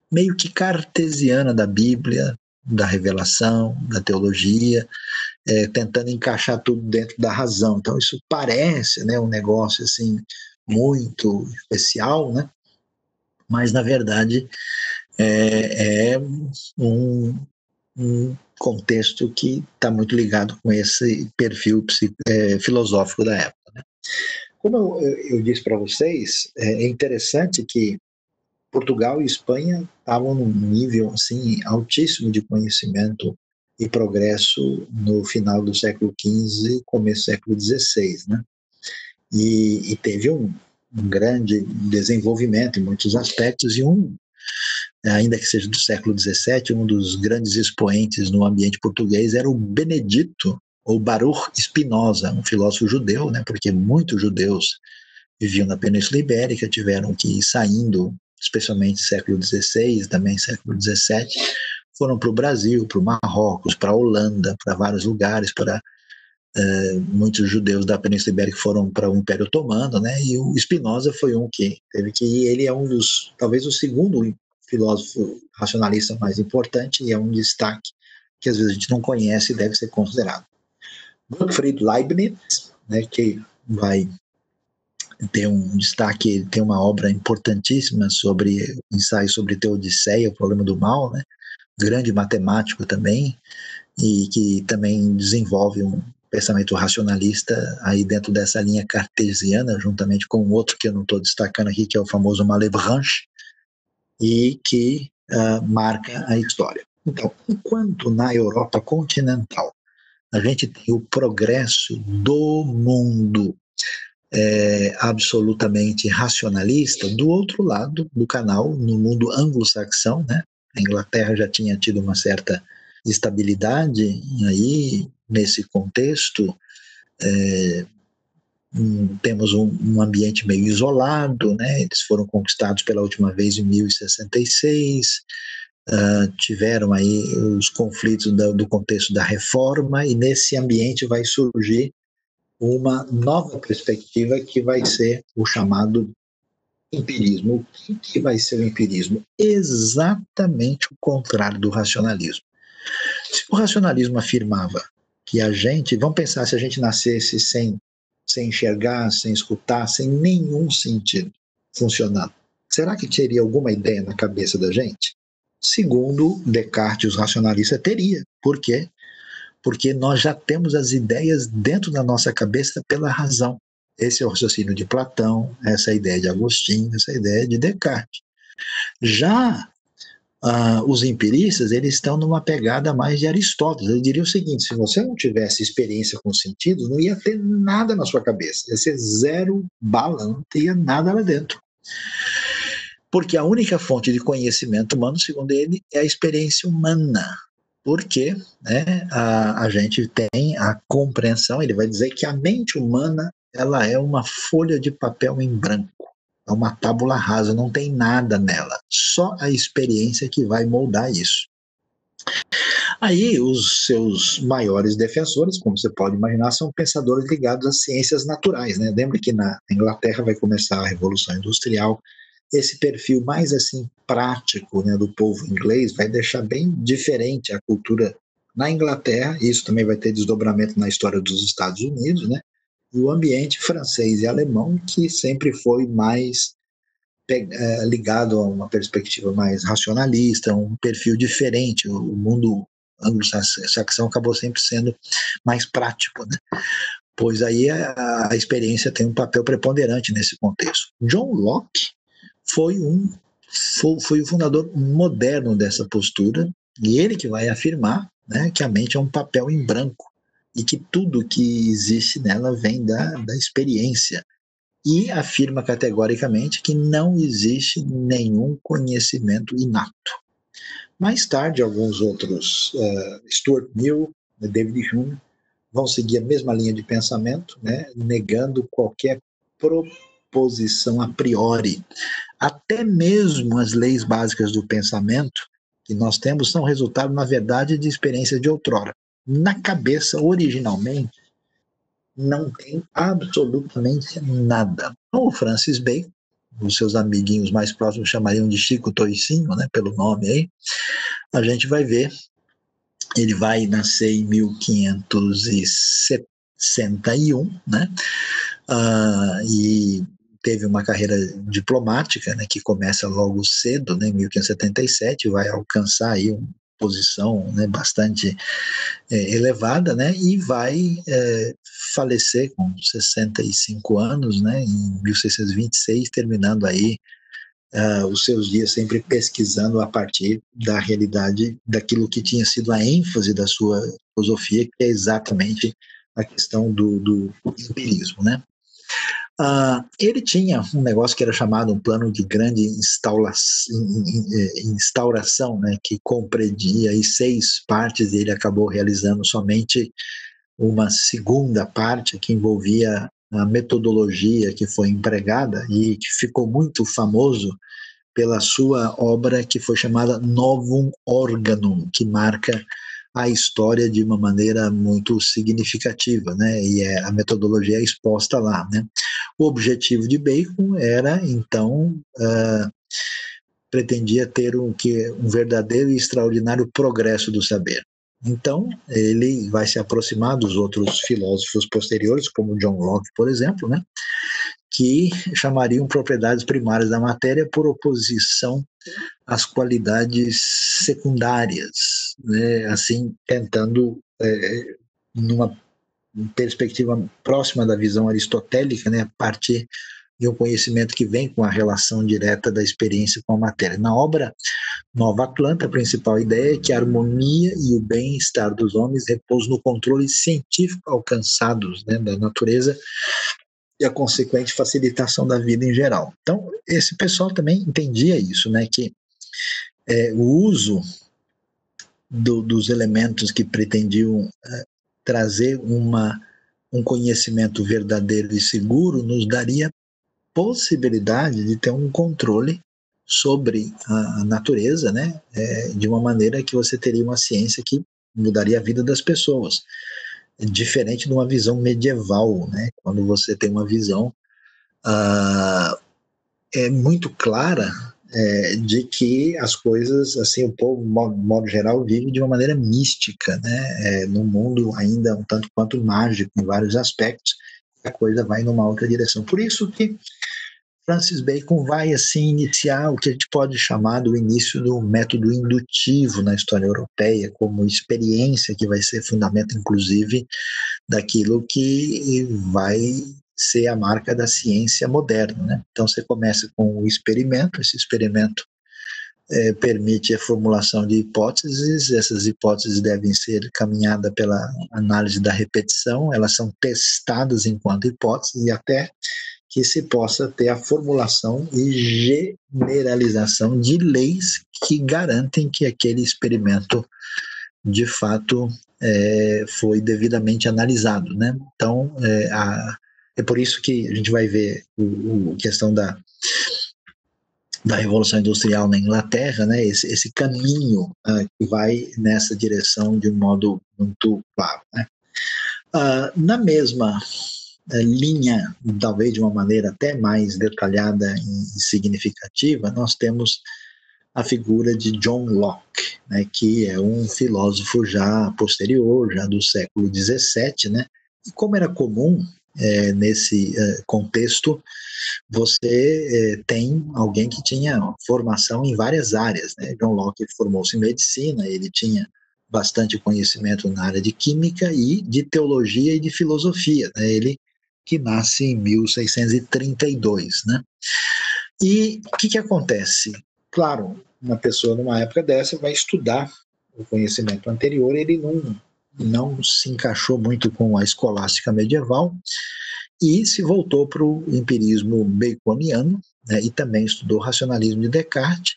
meio que cartesiana da Bíblia, da revelação, da teologia, tentando encaixar tudo dentro da razão. Então isso parece, né, um negócio assim muito especial, né? Mas na verdade é um contexto que está muito ligado com esse perfil filosófico da época. Né? Como eu disse para vocês, é interessante que Portugal e Espanha estavam num nível assim altíssimo de conhecimento e progresso no final do século XV e começo do século XVI, né? E teve um grande desenvolvimento em muitos aspectos, e ainda que seja do século XVII, um dos grandes expoentes no ambiente português era o Benedito, ou Baruch Spinoza, um filósofo judeu, né, porque muitos judeus viviam na Península Ibérica, tiveram que ir saindo, especialmente no século XVI, também século XVII, foram para o Brasil, para o Marrocos, para a Holanda, para vários lugares, para muitos judeus da Península Ibérica foram para o Império Otomano, né? E o Spinoza foi um que teve que ir. Ele é um dos, talvez o segundo filósofo racionalista mais importante, e é um destaque que às vezes a gente não conhece e deve ser considerado. Gottfried Leibniz, né, que vai ter um destaque, ele tem uma obra importantíssima sobre ensaio sobre Teodiceia, o problema do mal, né? Grande matemático também, e que também desenvolve um pensamento racionalista aí dentro dessa linha cartesiana, juntamente com outro que eu não estou destacando aqui, que é o famoso Malebranche, e que marca a história. Então, enquanto na Europa continental a gente tem o progresso do mundo absolutamente racionalista, do outro lado do canal, no mundo anglo-saxão, né? A Inglaterra já tinha tido uma certa estabilidade aí nesse contexto, temos um ambiente meio isolado, né? Eles foram conquistados pela última vez em 1066, tiveram aí os conflitos do contexto da reforma, e nesse ambiente vai surgir uma nova perspectiva que vai ser o chamado empirismo. O que vai ser o empirismo? Exatamente o contrário do racionalismo. Se o racionalismo afirmava que a gente, vamos pensar se a gente nascesse sem enxergar, sem escutar, sem nenhum sentido funcionando, será que teria alguma ideia na cabeça da gente? Segundo Descartes, os racionalistas teria. Por quê? Porque nós já temos as ideias dentro da nossa cabeça pela razão. Esse é o raciocínio de Platão, essa é a ideia de Agostinho, essa é a ideia de Descartes. Já os empiristas, eles estão numa pegada mais de Aristóteles. Ele diria o seguinte: se você não tivesse experiência com sentidos, não ia ter nada na sua cabeça, ia ser zero bala, não teria nada lá dentro. Porque a única fonte de conhecimento humano, segundo ele, é a experiência humana. porque, né, a gente tem a compreensão, ele vai dizer que a mente humana ela é uma folha de papel em branco, é uma tábula rasa, não tem nada nela, só a experiência que vai moldar isso. Aí os seus maiores defensores, como você pode imaginar, são pensadores ligados às ciências naturais, né? Lembra que na Inglaterra vai começar a Revolução Industrial, esse perfil mais assim prático, né, do povo inglês vai deixar bem diferente a cultura na Inglaterra. Isso também vai ter desdobramento na história dos Estados Unidos, né? E o ambiente francês e alemão que sempre foi mais ligado a uma perspectiva mais racionalista, um perfil diferente. O mundo anglo-saxão acabou sempre sendo mais prático, né? Pois aí a experiência tem um papel preponderante nesse contexto. John Locke foi o fundador moderno dessa postura, e ele que vai afirmar, né, que a mente é um papel em branco e que tudo que existe nela vem da experiência. E afirma categoricamente que não existe nenhum conhecimento inato. Mais tarde, alguns outros, Stuart Mill, David Hume, vão seguir a mesma linha de pensamento, né, negando qualquer proposição a priori. Até mesmo as leis básicas do pensamento que nós temos são resultado, na verdade, de experiências de outrora. Na cabeça, originalmente, não tem absolutamente nada. O Francis Bacon, os seus amiguinhos mais próximos chamariam de Chico Toicinho, né, pelo nome aí, a gente vai ver, ele vai nascer em 1561, né, e teve uma carreira diplomática, né, que começa logo cedo, né, em 1577, vai alcançar aí uma posição, né, bastante elevada, né, e vai falecer com 65 anos, né, em 1626, terminando aí os seus dias sempre pesquisando a partir da realidade, daquilo que tinha sido a ênfase da sua filosofia, que é exatamente a questão do empirismo, né. Ele tinha um negócio que era chamado um plano de grande instauração, né, que compreendia aí 6 partes, e ele acabou realizando somente uma segunda parte, que envolvia a metodologia que foi empregada e que ficou muito famoso pela sua obra que foi chamada Novum Organum, que marca a história de uma maneira muito significativa, né? E a metodologia é exposta lá, né? O objetivo de Bacon era, então, pretendia ter um verdadeiro e extraordinário progresso do saber. Então, ele vai se aproximar dos outros filósofos posteriores, como John Locke, por exemplo, né? Que chamariam propriedades primárias da matéria por oposição às qualidades secundárias, né? Assim, tentando, numa perspectiva próxima da visão aristotélica, né, a partir de um conhecimento que vem com a relação direta da experiência com a matéria. Na obra Nova Atlanta, a principal ideia é que a harmonia e o bem-estar dos homens repousam no controle científico alcançados, né, da natureza e a consequente facilitação da vida em geral. Então, esse pessoal também entendia isso, né, que o uso dos elementos que pretendiam trazer um conhecimento verdadeiro e seguro nos daria possibilidade de ter um controle sobre a natureza, né, de uma maneira que você teria uma ciência que mudaria a vida das pessoas, diferente de uma visão medieval, né, quando você tem uma visão muito clara de que as coisas, assim, o povo, de modo geral, vive de uma maneira mística, né, num mundo ainda um tanto quanto mágico em vários aspectos, a coisa vai numa outra direção. Por isso que Francis Bacon vai, assim, iniciar o que a gente pode chamar do início do método indutivo na história europeia, como experiência que vai ser fundamento, inclusive, daquilo que vai ser a marca da ciência moderna, né? Então, você começa com o experimento, esse experimento permite a formulação de hipóteses, essas hipóteses devem ser caminhadas pela análise da repetição, elas são testadas enquanto hipóteses e até que se possa ter a formulação e generalização de leis que garantem que aquele experimento de fato, foi devidamente analisado, né? Então, é por isso que a gente vai ver a questão da Revolução Industrial na Inglaterra, né? Esse caminho que vai nessa direção de um modo muito claro, né? Na mesma linha, talvez de uma maneira até mais detalhada e significativa, nós temos a figura de John Locke, né, que é um filósofo já posterior, já do século XVII, né? E como era comum nesse contexto, você tem alguém que tinha formação em várias áreas, né? John Locke formou-se em medicina, ele tinha bastante conhecimento na área de química e de teologia e de filosofia, né? Ele que nasce em 1632, né? E o que acontece? Claro, uma pessoa numa época dessa vai estudar o conhecimento anterior, ele não se encaixou muito com a escolástica medieval e se voltou para o empirismo baconiano, né, e também estudou o racionalismo de Descartes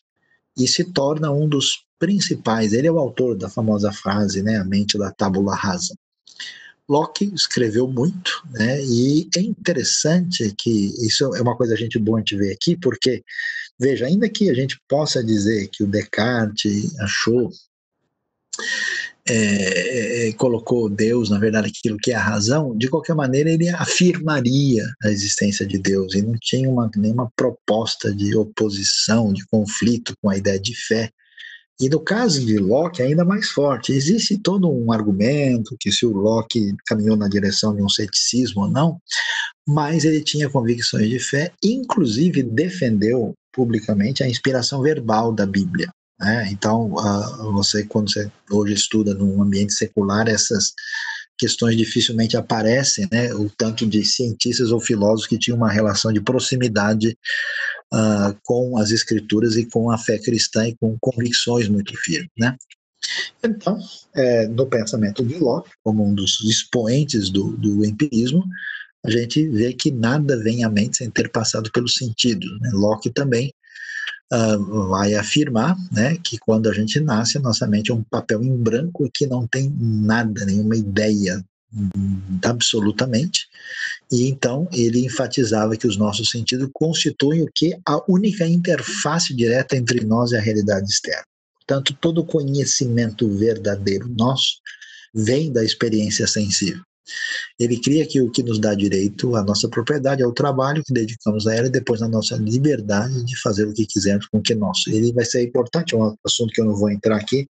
e se torna um dos principais. Ele é o autor da famosa frase, né, a mente da tábula rasa. Locke escreveu muito, né, e é interessante que isso é uma coisa a gente boa de ver aqui, porque, veja, ainda que a gente possa dizer que o Descartes achou, colocou Deus, na verdade, aquilo que é a razão, de qualquer maneira ele afirmaria a existência de Deus e não tinha nenhuma proposta de oposição, de conflito com a ideia de fé. E no caso de Locke, ainda mais forte. Existe todo um argumento que se o Locke caminhou na direção de um ceticismo ou não, mas ele tinha convicções de fé, inclusive defendeu publicamente a inspiração verbal da Bíblia. Né? Então, quando você hoje estuda num ambiente secular, essas questões dificilmente aparecem, né? O tanto de cientistas ou filósofos que tinham uma relação de proximidade com as escrituras e com a fé cristã e com convicções muito firmes, né? Então, no pensamento de Locke, como um dos expoentes do empirismo, a gente vê que nada vem à mente sem ter passado pelos sentidos. Né? Locke também vai afirmar, né, que quando a gente nasce, a nossa mente é um papel em branco que não tem nada, nenhuma ideia, absolutamente. E então ele enfatizava que os nossos sentidos constituem o que? A única interface direta entre nós e a realidade externa. Portanto, todo conhecimento verdadeiro nosso vem da experiência sensível. Ele cria que o que nos dá direito à nossa propriedade é o trabalho que dedicamos a ela e depois a nossa liberdade de fazer o que quisermos com o que é nosso. Ele vai ser importante, é um assunto que eu não vou entrar aqui,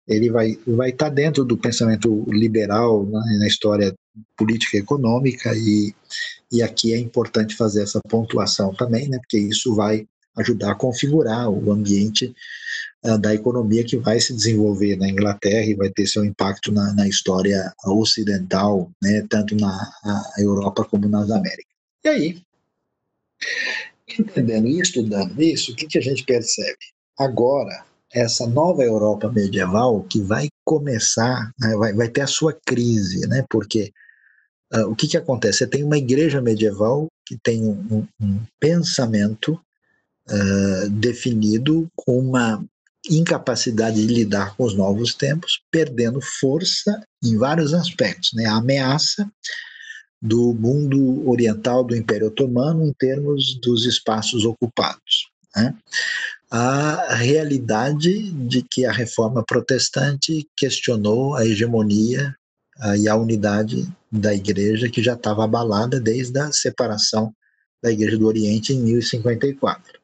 ele vai estar dentro do pensamento liberal, né, na história política e econômica, e aqui é importante fazer essa pontuação também, né, porque isso vai ajudar a configurar o ambiente da economia que vai se desenvolver na Inglaterra e vai ter seu impacto na história ocidental, né, tanto na Europa como nas Américas. E aí, entendendo e estudando isso, o que a gente percebe? Agora, essa nova Europa medieval que vai começar, né, vai ter a sua crise, né, porque o que acontece? Você tem uma igreja medieval que tem um pensamento definido com uma incapacidade de lidar com os novos tempos, perdendo força em vários aspectos, né? A ameaça do mundo oriental do Império Otomano em termos dos espaços ocupados, né? A realidade de que a reforma protestante questionou a hegemonia e a unidade da igreja que já estava abalada desde a separação da igreja do Oriente em 1054.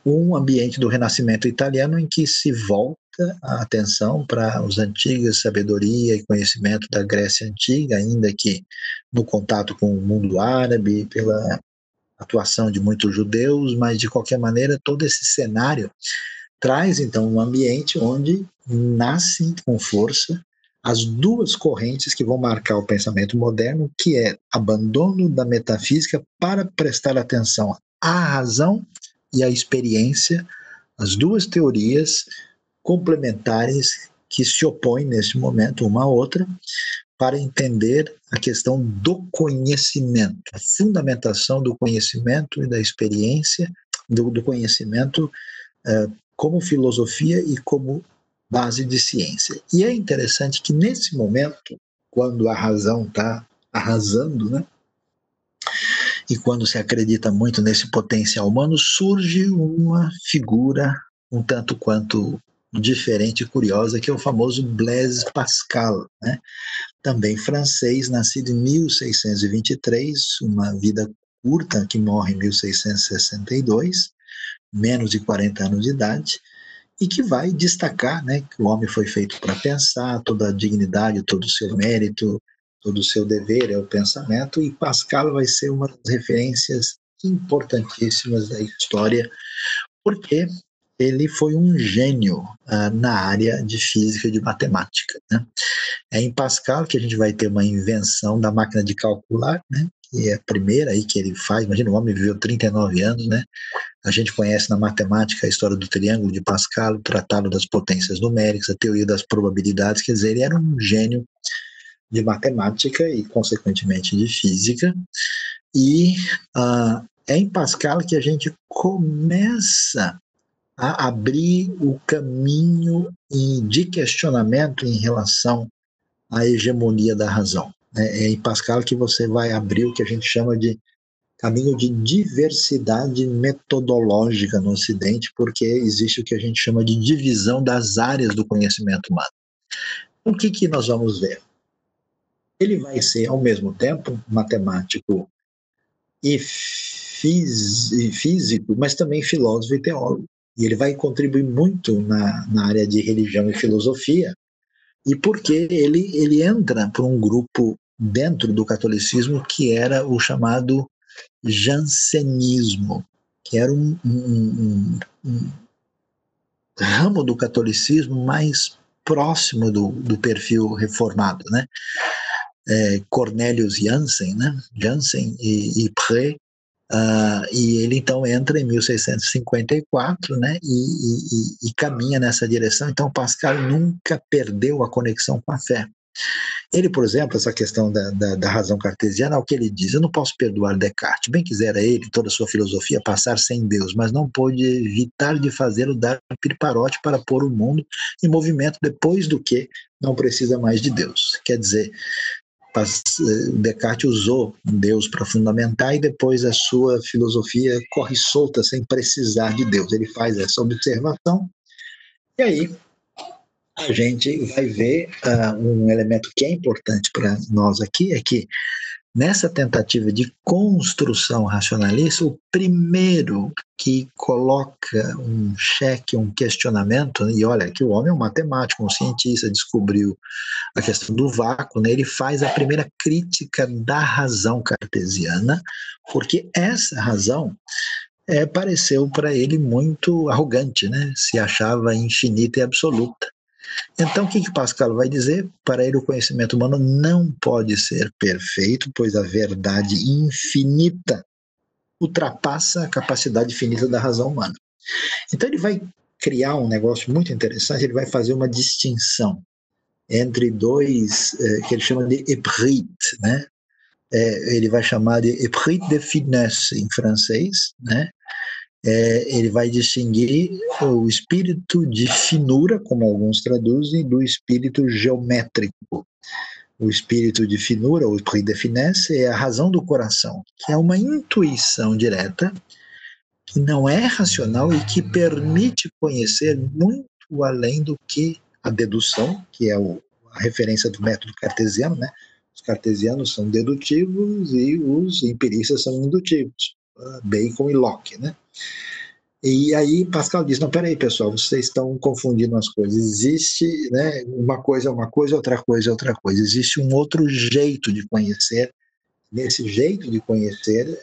Um ambiente do Renascimento italiano em que se volta a atenção para as antigas sabedoria e conhecimento da Grécia Antiga, ainda que no contato com o mundo árabe, pela atuação de muitos judeus, mas de qualquer maneira todo esse cenário traz então um ambiente onde nascem com força as duas correntes que vão marcar o pensamento moderno, que é abandono da metafísica para prestar atenção à razão e à experiência, as duas teorias complementares que se opõem nesse momento uma à outra para entender a questão do conhecimento, a fundamentação do conhecimento e da experiência, do conhecimento como filosofia e como base de ciência. E é interessante que nesse momento, quando a razão está arrasando, né, e quando se acredita muito nesse potencial humano, surge uma figura um tanto quanto diferente e curiosa, que é o famoso Blaise Pascal, né? Também francês, nascido em 1623, uma vida curta, que morre em 1662, menos de 40 anos de idade, e que vai destacar, né, que o homem foi feito para pensar, toda a dignidade, todo o seu mérito, todo o seu dever é o pensamento, e Pascal vai ser uma das referências importantíssimas da história, porque ele foi um gênio na área de física e de matemática, né? É em Pascal que a gente vai ter uma invenção da máquina de calcular, né? Que é a primeira aí que ele faz. Imagina, o homem viveu 39 anos, né? A gente conhece na matemática a história do triângulo de Pascal, o tratado das potências numéricas, a teoria das probabilidades. Quer dizer, ele era um gênio de matemática e, consequentemente, de física. E é em Pascal que a gente começa a abrir o caminho de questionamento em relação à hegemonia da razão. É em Pascal que você vai abrir o que a gente chama de caminho de diversidade metodológica no Ocidente, porque existe o que a gente chama de divisão das áreas do conhecimento humano. O que nós vamos ver? Ele vai ser, ao mesmo tempo, matemático e físico, mas também filósofo e teólogo. E ele vai contribuir muito na área de religião e filosofia, e porque ele entra para um grupo dentro do catolicismo que era o chamado jansenismo, que era um ramo do catolicismo mais próximo do perfil reformado, né? Cornelius Jansen, né? Jansen e Pré, e ele então entra em 1654, né? E caminha nessa direção. Então Pascal nunca perdeu a conexão com a fé. Ele, por exemplo, essa questão da razão cartesiana, é o que ele diz: eu não posso perdoar Descartes. Bem quisera ele, toda a sua filosofia, passar sem Deus, mas não pôde evitar de fazê-lo dar pirparote para pôr o mundo em movimento depois do que não precisa mais de Deus. Quer dizer, Descartes usou Deus para fundamentar e depois a sua filosofia corre solta sem precisar de Deus. Ele faz essa observação e aí a gente vai ver um elemento que é importante para nós aqui, é que nessa tentativa de construção racionalista, o primeiro que coloca um cheque, um questionamento, e olha que o homem é um matemático, um cientista, descobriu a questão do vácuo, né? Ele faz a primeira crítica da razão cartesiana, porque essa razão pareceu para ele muito arrogante, né? Se achava infinita e absoluta. Então, o que Pascal vai dizer? Para ele, o conhecimento humano não pode ser perfeito, pois a verdade infinita ultrapassa a capacidade finita da razão humana. Então, ele vai criar um negócio muito interessante, ele vai fazer uma distinção entre dois, que ele chama de éprit, né? Ele vai chamar de éprit de finesse em francês, né? Ele vai distinguir o espírito de finura, como alguns traduzem, do espírito geométrico. O espírito de finura, o esprit de finesse, é a razão do coração, que é uma intuição direta, que não é racional e que permite conhecer muito além do que a dedução, que é a referência do método cartesiano, né? Os cartesianos são dedutivos e os empiristas são indutivos, Bacon e Locke, né? E aí Pascal diz, não, peraí pessoal, vocês estão confundindo as coisas, existe, né, uma coisa é uma coisa, outra coisa é outra coisa, existe um outro jeito de conhecer, nesse jeito de conhecer,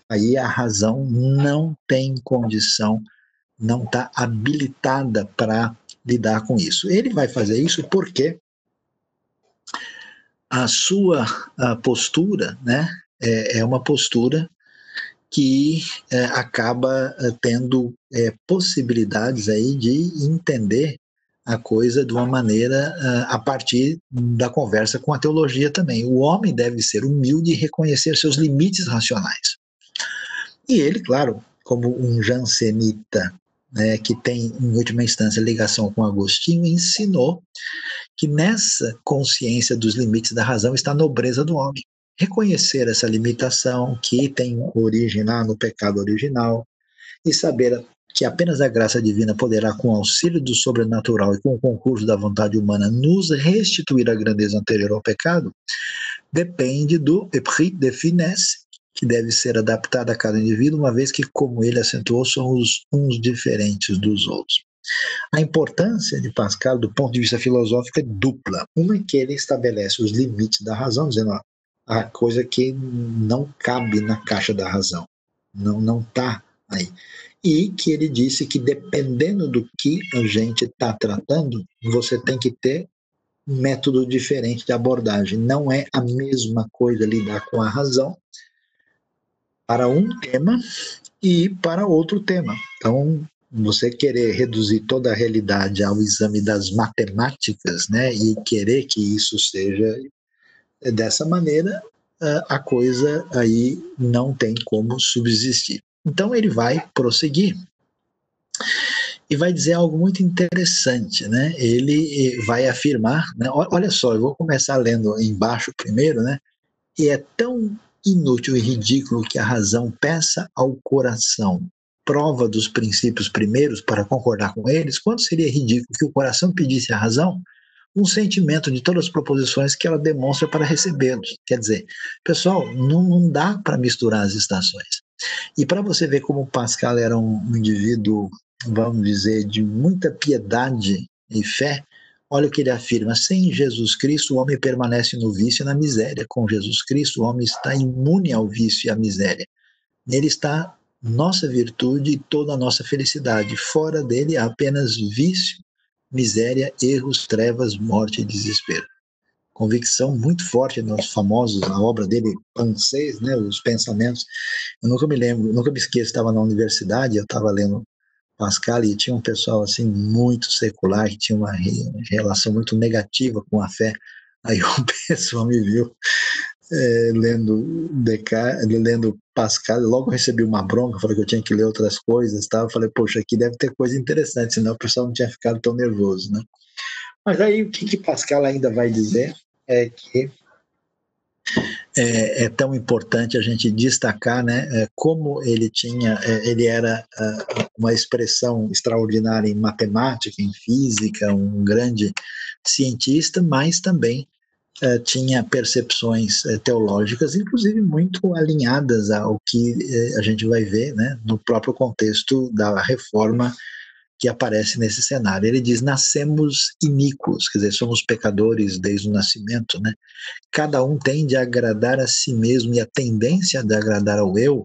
aí a razão não tem condição, não está habilitada para lidar com isso. Ele vai fazer isso porque a sua postura, né, é uma postura que acaba tendo possibilidades aí de entender a coisa de uma maneira a partir da conversa com a teologia também. O homem deve ser humilde e reconhecer seus limites racionais. E ele, claro, como um jansenita né, que tem, em última instância, ligação com Agostinho, ensinou que nessa consciência dos limites da razão está a nobreza do homem. Reconhecer essa limitação que tem origem lá no pecado original e saber que apenas a graça divina poderá, com o auxílio do sobrenatural e com o concurso da vontade humana, nos restituir a grandeza anterior ao pecado, depende do esprit de finesse, que deve ser adaptado a cada indivíduo, uma vez que, como ele acentuou, somos uns diferentes dos outros. A importância de Pascal, do ponto de vista filosófico, é dupla. Uma é que ele estabelece os limites da razão, dizendo a coisa que não cabe na caixa da razão, não está aí. E que ele disse que, dependendo do que a gente está tratando, você tem que ter um método diferente de abordagem. Não é a mesma coisa lidar com a razão para um tema e para outro tema. Então, você querer reduzir toda a realidade ao exame das matemáticas, né, e querer que isso seja dessa maneira, a coisa aí não tem como subsistir. Então, ele vai prosseguir e vai dizer algo muito interessante, né? Ele vai afirmar, né? Olha só, eu vou começar lendo embaixo primeiro, né? E é tão inútil e ridículo que a razão peça ao coração prova dos princípios primeiros para concordar com eles, quanto seria ridículo que o coração pedisse à razão um sentimento de todas as proposições que ela demonstra para recebê-los. Quer dizer, pessoal, não dá para misturar as estações. E para você ver como Pascal era um indivíduo, vamos dizer, de muita piedade e fé, olha o que ele afirma: sem Jesus Cristo o homem permanece no vício e na miséria. Com Jesus Cristo o homem está imune ao vício e à miséria. Nele está nossa virtude e toda a nossa felicidade. Fora dele há apenas vício, miséria, erros, trevas, morte e desespero. Convicção muito forte nos famosos, a obra dele, Pensées, né, os pensamentos. Eu nunca me lembro, nunca me esqueço, estava na universidade, eu estava lendo Pascal e tinha um pessoal assim muito secular que tinha uma relação muito negativa com a fé. Aí o pessoal me viu lendo Pascal, logo recebi uma bronca, falei que eu tinha que ler outras coisas, tá? Eu falei, poxa, aqui deve ter coisa interessante, senão o pessoal não tinha ficado tão nervoso, né? Mas aí o que Pascal ainda vai dizer é que é tão importante a gente destacar, né, como ele tinha, ele era uma expressão extraordinária em matemática, em física, um grande cientista, mas também tinha percepções teológicas, inclusive muito alinhadas ao que a gente vai ver, né, no próprio contexto da reforma que aparece nesse cenário. Ele diz: nascemos iníquos, quer dizer, somos pecadores desde o nascimento, né? Cada um tende a agradar a si mesmo, e a tendência de agradar ao eu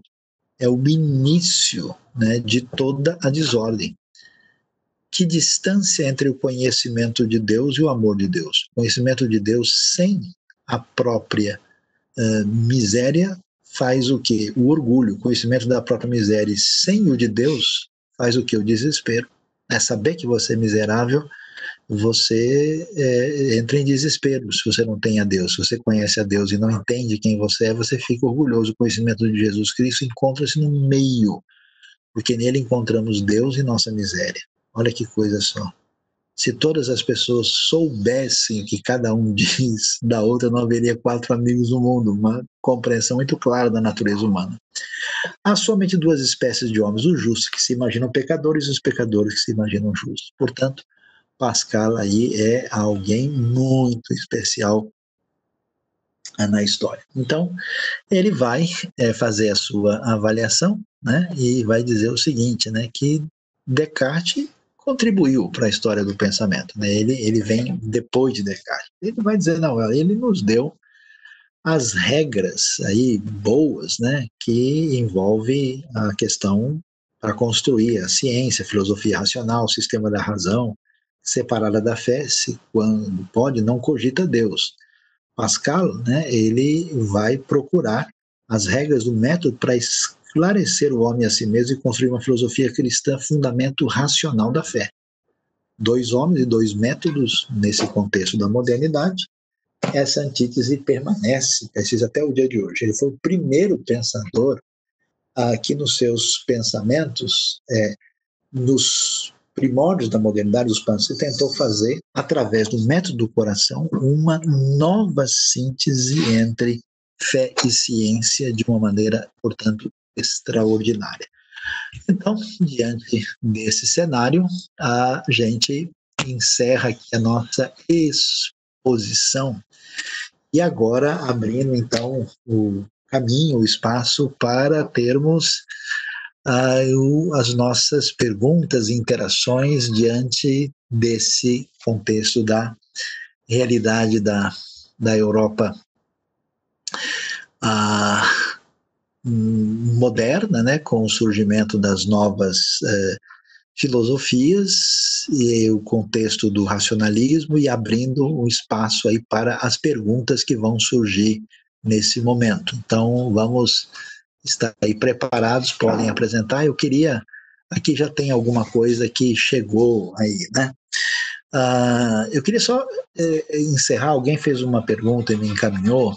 é o início, né, de toda a desordem. Que distância entre o conhecimento de Deus e o amor de Deus? O conhecimento de Deus sem a própria miséria faz o quê? O orgulho. O conhecimento da própria miséria sem o de Deus faz o quê? O desespero. É saber que você é miserável, você entra em desespero se você não tem a Deus. Se você conhece a Deus e não entende quem você é, você fica orgulhoso. O conhecimento de Jesus Cristo encontra-se no meio, porque nele encontramos Deus e nossa miséria. Olha que coisa só. Se todas as pessoas soubessem o que cada um diz da outra, não haveria 4 amigos no mundo. Uma compreensão muito clara da natureza humana. Há somente 2 espécies de homens: os justos, que se imaginam pecadores, e os pecadores, que se imaginam justos. Portanto, Pascal aí é alguém muito especial na história. Então, ele vai fazer a sua avaliação, né, e vai dizer o seguinte, né, que Descartes contribuiu para a história do pensamento, né? Ele vem depois de Descartes. Ele vai dizer, não, ele nos deu as regras aí boas, né, que envolve a questão para construir a ciência, a filosofia racional, o sistema da razão, separada da fé, se quando pode, não cogita Deus. Pascal, né, ele vai procurar as regras do método para esclarecer o homem a si mesmo e construir uma filosofia cristã, fundamento racional da fé. 2 homens e 2 métodos nesse contexto da modernidade. Essa antítese permanece até o dia de hoje. Ele foi o primeiro pensador que nos seus pensamentos nos primórdios da modernidade, os Pantos, se tentou fazer, através do método do coração, uma nova síntese entre fé e ciência de uma maneira, portanto, extraordinária. Então, diante desse cenário, a gente encerra aqui a nossa exposição e agora abrindo, então, o caminho, o espaço para termos as nossas perguntas e interações diante desse contexto da realidade da Europa moderna, né, com o surgimento das novas filosofias e o contexto do racionalismo e abrindo um espaço aí para as perguntas que vão surgir nesse momento. Então, vamos estar aí preparados, podem apresentar. Eu queria, aqui já tem alguma coisa que chegou aí, né? Eu queria só encerrar, alguém fez uma pergunta e me encaminhou,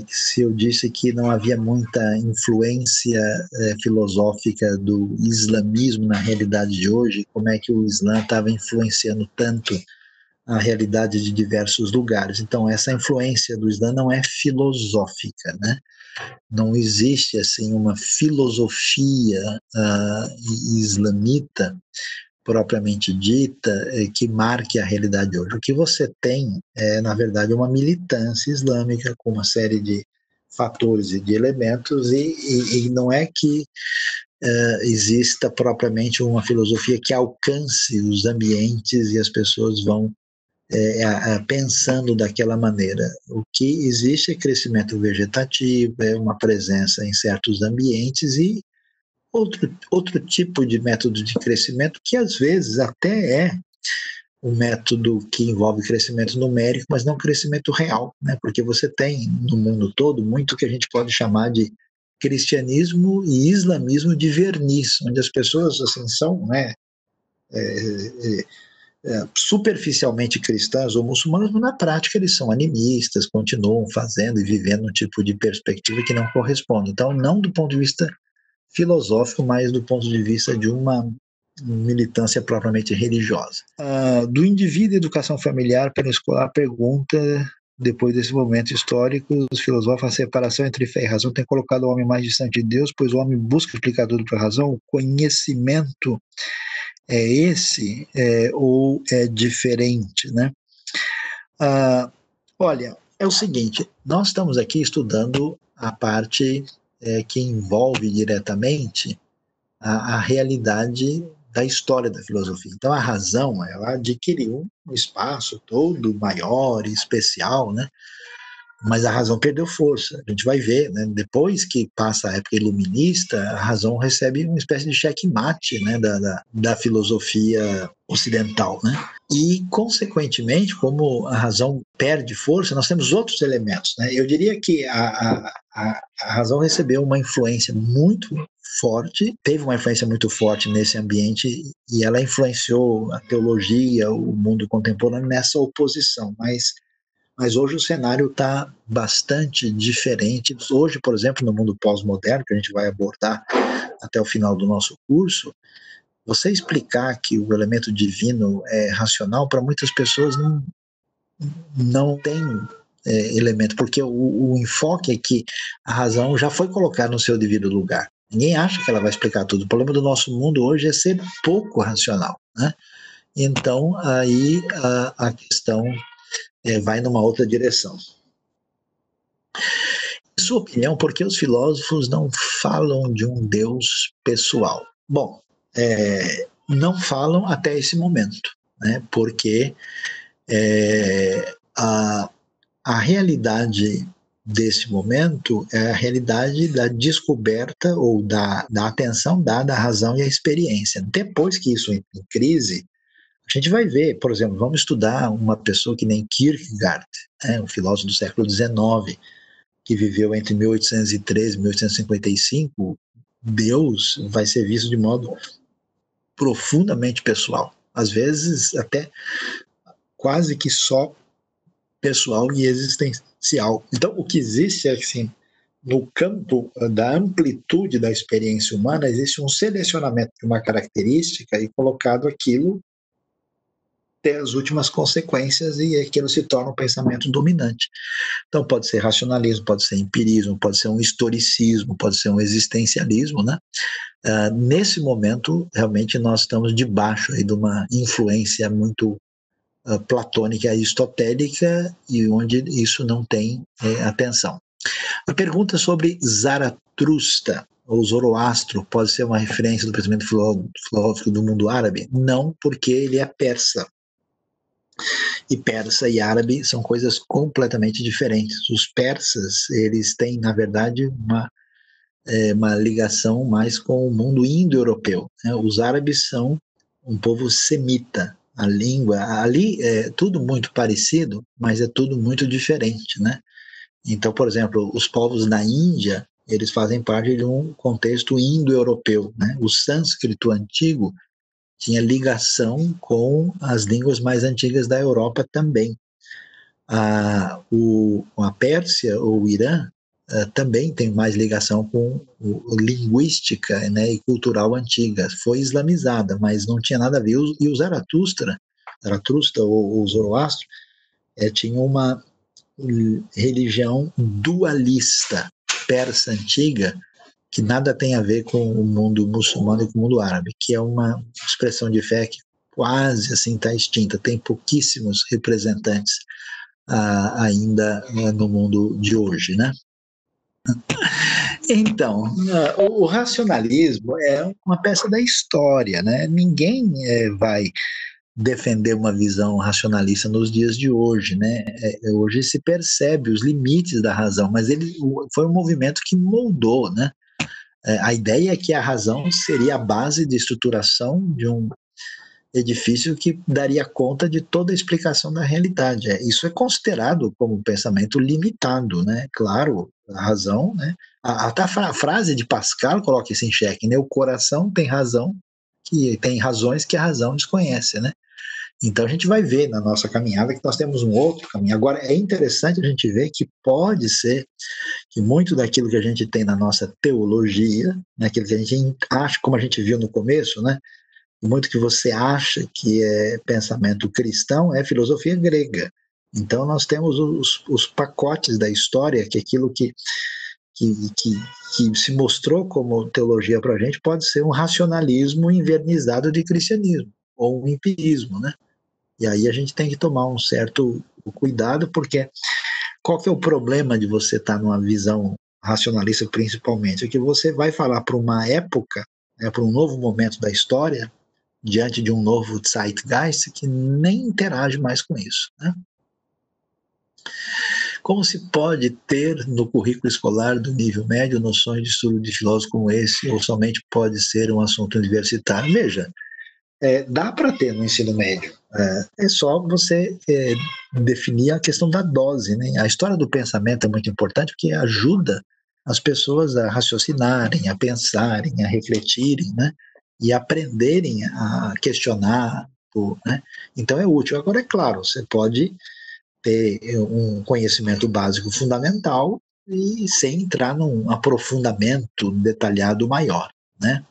se eu disse que não havia muita influência filosófica do islamismo na realidade de hoje, como é que o Islã estava influenciando tanto a realidade de diversos lugares. Então, essa influência do Islã não é filosófica, né? Não existe assim uma filosofia islamita propriamente dita que marque a realidade de hoje. O que você tem é, na verdade, uma militância islâmica com uma série de fatores e de elementos e não é que exista propriamente uma filosofia que alcance os ambientes e as pessoas vão pensando daquela maneira. O que existe é crescimento vegetativo, é uma presença em certos ambientes e outro tipo de método de crescimento que às vezes até é um método que envolve crescimento numérico, mas não crescimento real, né? Porque você tem no mundo todo muito que a gente pode chamar de cristianismo e islamismo de verniz, onde as pessoas assim são, né, superficialmente cristãs ou muçulmanas, mas na prática eles são animistas, continuam fazendo e vivendo um tipo de perspectiva que não corresponde. Então, não do ponto de vista filosófico, mas do ponto de vista de uma militância propriamente religiosa. Do indivíduo e educação familiar pela escola, a pergunta, depois desse momento histórico, os filósofos, a separação entre fé e razão tem colocado o homem mais distante de Deus, pois o homem busca explicar tudo para a razão, o conhecimento é esse ou é diferente, né? Olha, é o seguinte, nós estamos aqui estudando a parte que envolve diretamente a realidade da história da filosofia. Então, a razão, ela adquiriu um espaço todo maior e especial, né? Mas a razão perdeu força. A gente vai ver, né? Depois que passa a época iluminista, a razão recebe uma espécie de checkmate, né? da filosofia ocidental, né? E, consequentemente, como a razão perde força, nós temos outros elementos, né? Eu diria que a razão recebeu uma influência muito forte, teve uma influência muito forte nesse ambiente e ela influenciou a teologia, o mundo contemporâneo nessa oposição, mas hoje o cenário está bastante diferente. Hoje, por exemplo, no mundo pós-moderno, que a gente vai abordar até o final do nosso curso, você explicar que o elemento divino é racional, para muitas pessoas não tem elemento, porque o enfoque é que a razão já foi colocada no seu devido lugar. Ninguém acha que ela vai explicar tudo. O problema do nosso mundo hoje é ser pouco racional, né? Então, aí a questão vai numa outra direção. Em sua opinião, por que os filósofos não falam de um Deus pessoal? Bom, não falam até esse momento, né? Porque a realidade desse momento é a realidade da descoberta ou da atenção dada à razão e à experiência. Depois que isso entra em crise, a gente vai ver, por exemplo, vamos estudar uma pessoa que nem Kierkegaard, um filósofo do século XIX, que viveu entre 1813 e 1855, Deus vai ser visto de modo profundamente pessoal, às vezes até quase que só pessoal e existencial. Então, o que existe é assim, no campo da amplitude da experiência humana, existe um selecionamento de uma característica e colocado aquilo ter as últimas consequências e aquilo se torna um pensamento dominante. Então pode ser racionalismo, pode ser empirismo, pode ser um historicismo, pode ser um existencialismo, né? Nesse momento, realmente, nós estamos debaixo aí de uma influência muito platônica e aristotélica e onde isso não tem atenção. A pergunta sobre Zaratustra ou Zoroastro pode ser uma referência do pensamento filosófico do mundo árabe? Não, porque ele é persa. E persa e árabe são coisas completamente diferentes. Os persas, eles têm, na verdade, uma ligação mais com o mundo indo-europeu, né? Os árabes são um povo semita. A língua, ali é tudo muito parecido, mas é tudo muito diferente, né? Então, por exemplo, os povos da Índia, eles fazem parte de um contexto indo-europeu, né? O sânscrito antigo tinha ligação com as línguas mais antigas da Europa também. A Pérsia ou o Irã também tem mais ligação com linguística, né, e cultural antiga. Foi islamizada, mas não tinha nada a ver. E o Zaratustra ou Zoroastro, tinha uma religião dualista persa antiga, que nada tem a ver com o mundo muçulmano e com o mundo árabe, que é uma expressão de fé que quase assim está extinta, tem pouquíssimos representantes ainda no mundo de hoje, né? Então, o racionalismo é uma peça da história, né? Ninguém vai defender uma visão racionalista nos dias de hoje, né? Hoje se percebe os limites da razão, mas ele foi um movimento que moldou, né? A ideia é que a razão seria a base de estruturação de um edifício que daria conta de toda a explicação da realidade. Isso é considerado como um pensamento limitado, né? Claro, a razão, né? Até a frase de Pascal coloca isso em xeque, né? O coração tem razão, que tem razões que a razão desconhece, né? Então a gente vai ver na nossa caminhada que nós temos um outro caminho. Agora é interessante a gente ver que pode ser que muito daquilo que a gente tem na nossa teologia, naquilo que a gente acha, como a gente viu no começo, né? Muito que você acha que é pensamento cristão é filosofia grega. Então nós temos os pacotes da história, que aquilo que se mostrou como teologia para a gente pode ser um racionalismo invernizado de cristianismo, ou um empirismo, né? E aí a gente tem que tomar um certo cuidado, porque qual que é o problema de você estar numa visão racionalista, principalmente? É que você vai falar para uma época, né, para um novo momento da história, diante de um novo zeitgeist que nem interage mais com isso, né? Como se pode ter no currículo escolar do nível médio noções de estudo de filósofos como esse, ou somente pode ser um assunto universitário? Veja, dá para ter no ensino médio. É só você definir a questão da dose, né? A história do pensamento é muito importante porque ajuda as pessoas a raciocinarem, a pensarem, a refletirem, né? E aprenderem a questionar, né? Então é útil. Agora, é claro, você pode ter um conhecimento básico fundamental e sem entrar num aprofundamento detalhado maior, né?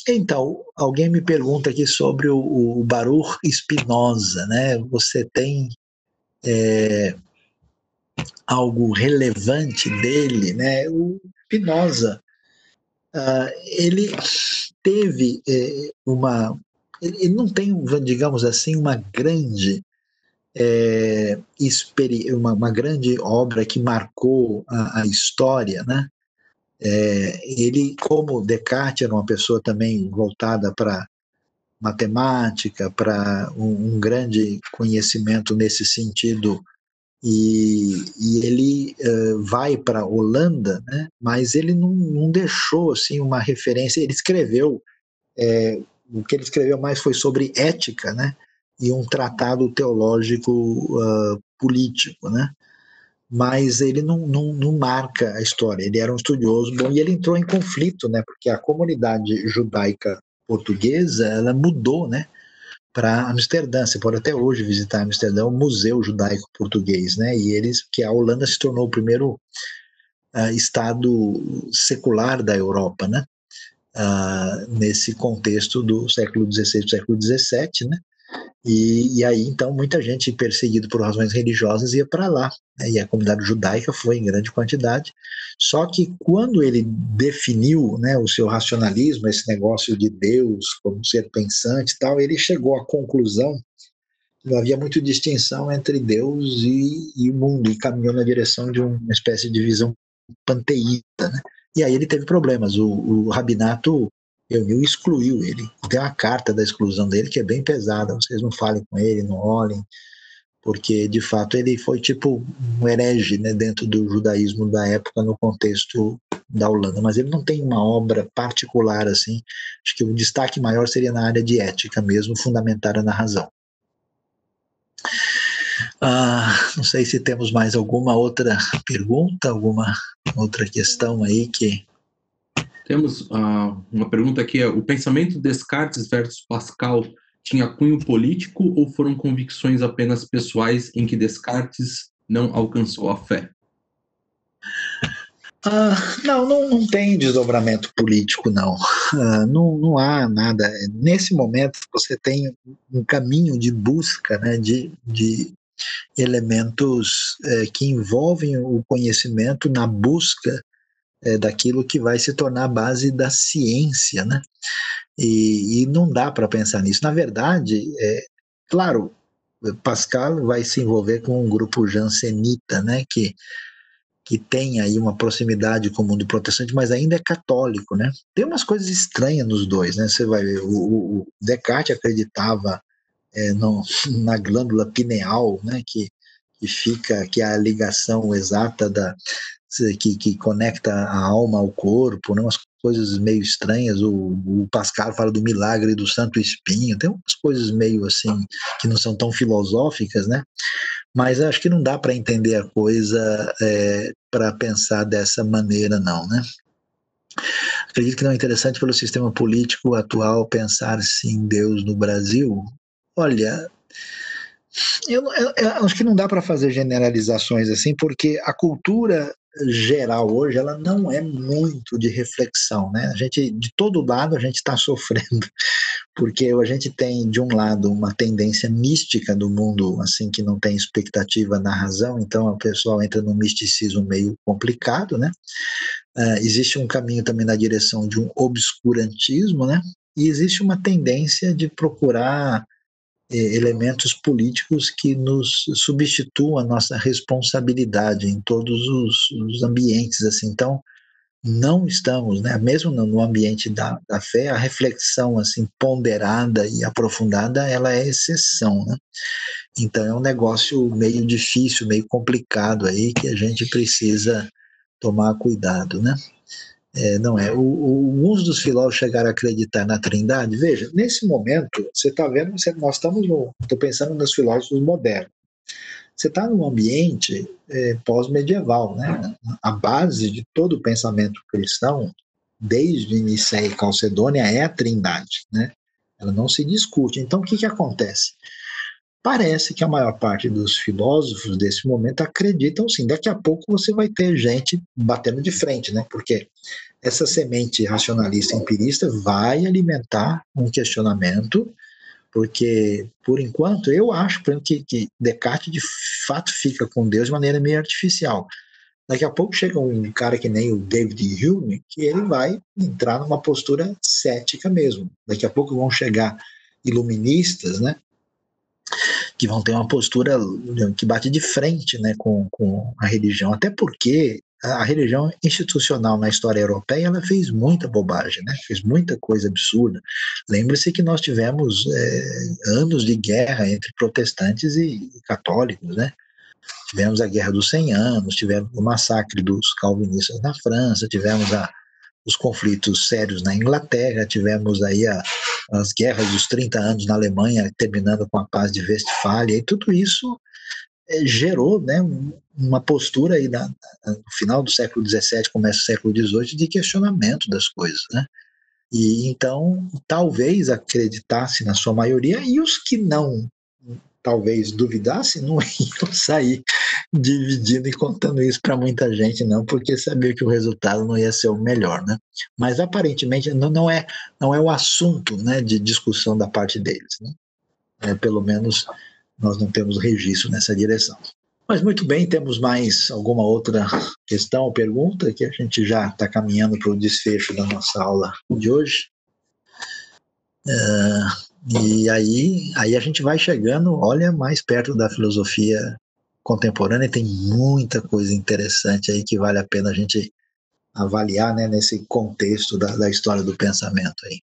Então, alguém me pergunta aqui sobre o Baruch Spinoza, né? Você tem algo relevante dele, né? O Spinoza, ele teve ele não tem, digamos assim, uma grande uma grande obra que marcou a história, né? Ele, como Descartes, era uma pessoa também voltada para matemática, para um grande conhecimento nesse sentido, e ele vai para a Holanda, né? Mas ele não deixou assim uma referência. Ele escreveu, o que ele escreveu mais foi sobre ética, né? E um tratado teológico político, né? Mas ele não marca a história. Ele era um estudioso bom e ele entrou em conflito, né? Porque a comunidade judaica portuguesa ela mudou, né? para Amsterdã. Você pode até hoje visitar Amsterdã, o Museu Judaico Português, né? E que a Holanda se tornou o primeiro estado secular da Europa, né? Nesse contexto do século XVI do século XVII, né? E aí, então, muita gente perseguida por razões religiosas ia para lá, né? E a comunidade judaica foi em grande quantidade. Só que quando ele definiu, né, o seu racionalismo, esse negócio de Deus como ser pensante e tal, ele chegou à conclusão que não havia muita distinção entre Deus e o mundo, e caminhou na direção de uma espécie de visão panteísta, né? E aí ele teve problemas. O rabinato reuniu e excluiu ele. Tem uma carta da exclusão dele que é bem pesada. Vocês não falem com ele, não olhem, porque de fato ele foi tipo um herege, né, dentro do judaísmo da época no contexto da Holanda. Mas ele não tem uma obra particular assim. Acho que o destaque maior seria na área de ética mesmo, fundamentada na razão. Não sei se temos mais alguma outra pergunta, alguma outra questão aí que... Temos uma pergunta aqui, o pensamento Descartes versus Pascal tinha cunho político ou foram convicções apenas pessoais em que Descartes não alcançou a fé? Não tem desdobramento político, não. Não há nada. Nesse momento, você tem um caminho de busca, né, de elementos que envolvem o conhecimento na busca daquilo que vai se tornar a base da ciência, né? E não dá para pensar nisso. Na verdade, claro, Pascal vai se envolver com um grupo jansenita, né, que tem aí uma proximidade com o mundo protestante, mas ainda é católico, né? Tem umas coisas estranhas nos dois, né? Você vai ver, o Descartes acreditava na glândula pineal, né? Que é a ligação exata que conecta a alma ao corpo, né? Umas coisas meio estranhas. O Pascal fala do milagre do Santo Espinho, tem umas coisas meio assim que não são tão filosóficas, né? Mas acho que não dá para entender a coisa para pensar dessa maneira, não, né? Acredito que não é interessante pelo sistema político atual pensar-se em Deus no Brasil. Olha, eu acho que não dá para fazer generalizações assim, porque a cultura geral hoje ela não é muito de reflexão, né? A gente, de todo lado, a gente está sofrendo porque a gente tem, de um lado, uma tendência mística do mundo, assim, que não tem expectativa na razão, então o pessoal entra num misticismo meio complicado, né? Existe um caminho também na direção de um obscurantismo, né? E existe uma tendência de procurar elementos políticos que nos substituam a nossa responsabilidade em todos os ambientes, assim. Então, não estamos, né, mesmo no ambiente da fé, a reflexão assim ponderada e aprofundada, ela é exceção, né? Então é um negócio meio difícil, meio complicado aí que a gente precisa tomar cuidado, né? Não é. Alguns dos filósofos chegaram a acreditar na Trindade. Veja, nesse momento, você está vendo, nós estamos estou pensando nos filósofos modernos. Você está num ambiente pós-medieval, né? A base de todo o pensamento cristão, desde Nicéia e Calcedônia, é a Trindade, né? Ela não se discute. Então, o que acontece? Parece que a maior parte dos filósofos desse momento acreditam sim. Daqui a pouco você vai ter gente batendo de frente, né? Porque essa semente racionalista empirista vai alimentar um questionamento, porque, por enquanto, eu acho que Descartes de fato fica com Deus de maneira meio artificial. Daqui a pouco chega um cara que nem o David Hume, que ele vai entrar numa postura cética mesmo. Daqui a pouco vão chegar iluministas, né, que vão ter uma postura que bate de frente, né, com a religião. Até porque a religião institucional na história europeia ela fez muita bobagem, né? Fez muita coisa absurda. Lembre-se que nós tivemos anos de guerra entre protestantes e católicos, né? Tivemos a Guerra dos 100 Anos, tivemos o massacre dos calvinistas na França, tivemos os conflitos sérios na Inglaterra, tivemos aí as guerras dos 30 anos na Alemanha, terminando com a paz de Westfália, e tudo isso gerou, né, uma postura aí no final do século XVII, começo do século XVIII, de questionamento das coisas, né? E então, talvez acreditasse na sua maioria, e os que não, talvez duvidassem, não iam sair dividindo e contando isso para muita gente, não, porque sabia que o resultado não ia ser o melhor, né? Mas aparentemente não é o assunto, né, de discussão da parte deles, né? Pelo menos nós não temos registro nessa direção. Mas muito bem, temos mais alguma outra questão ou pergunta que a gente já está caminhando para o desfecho da nossa aula de hoje. E aí a gente vai chegando, olha, mais perto da filosofia contemporânea, e tem muita coisa interessante aí que vale a pena a gente avaliar, né, nesse contexto da história do pensamento aí.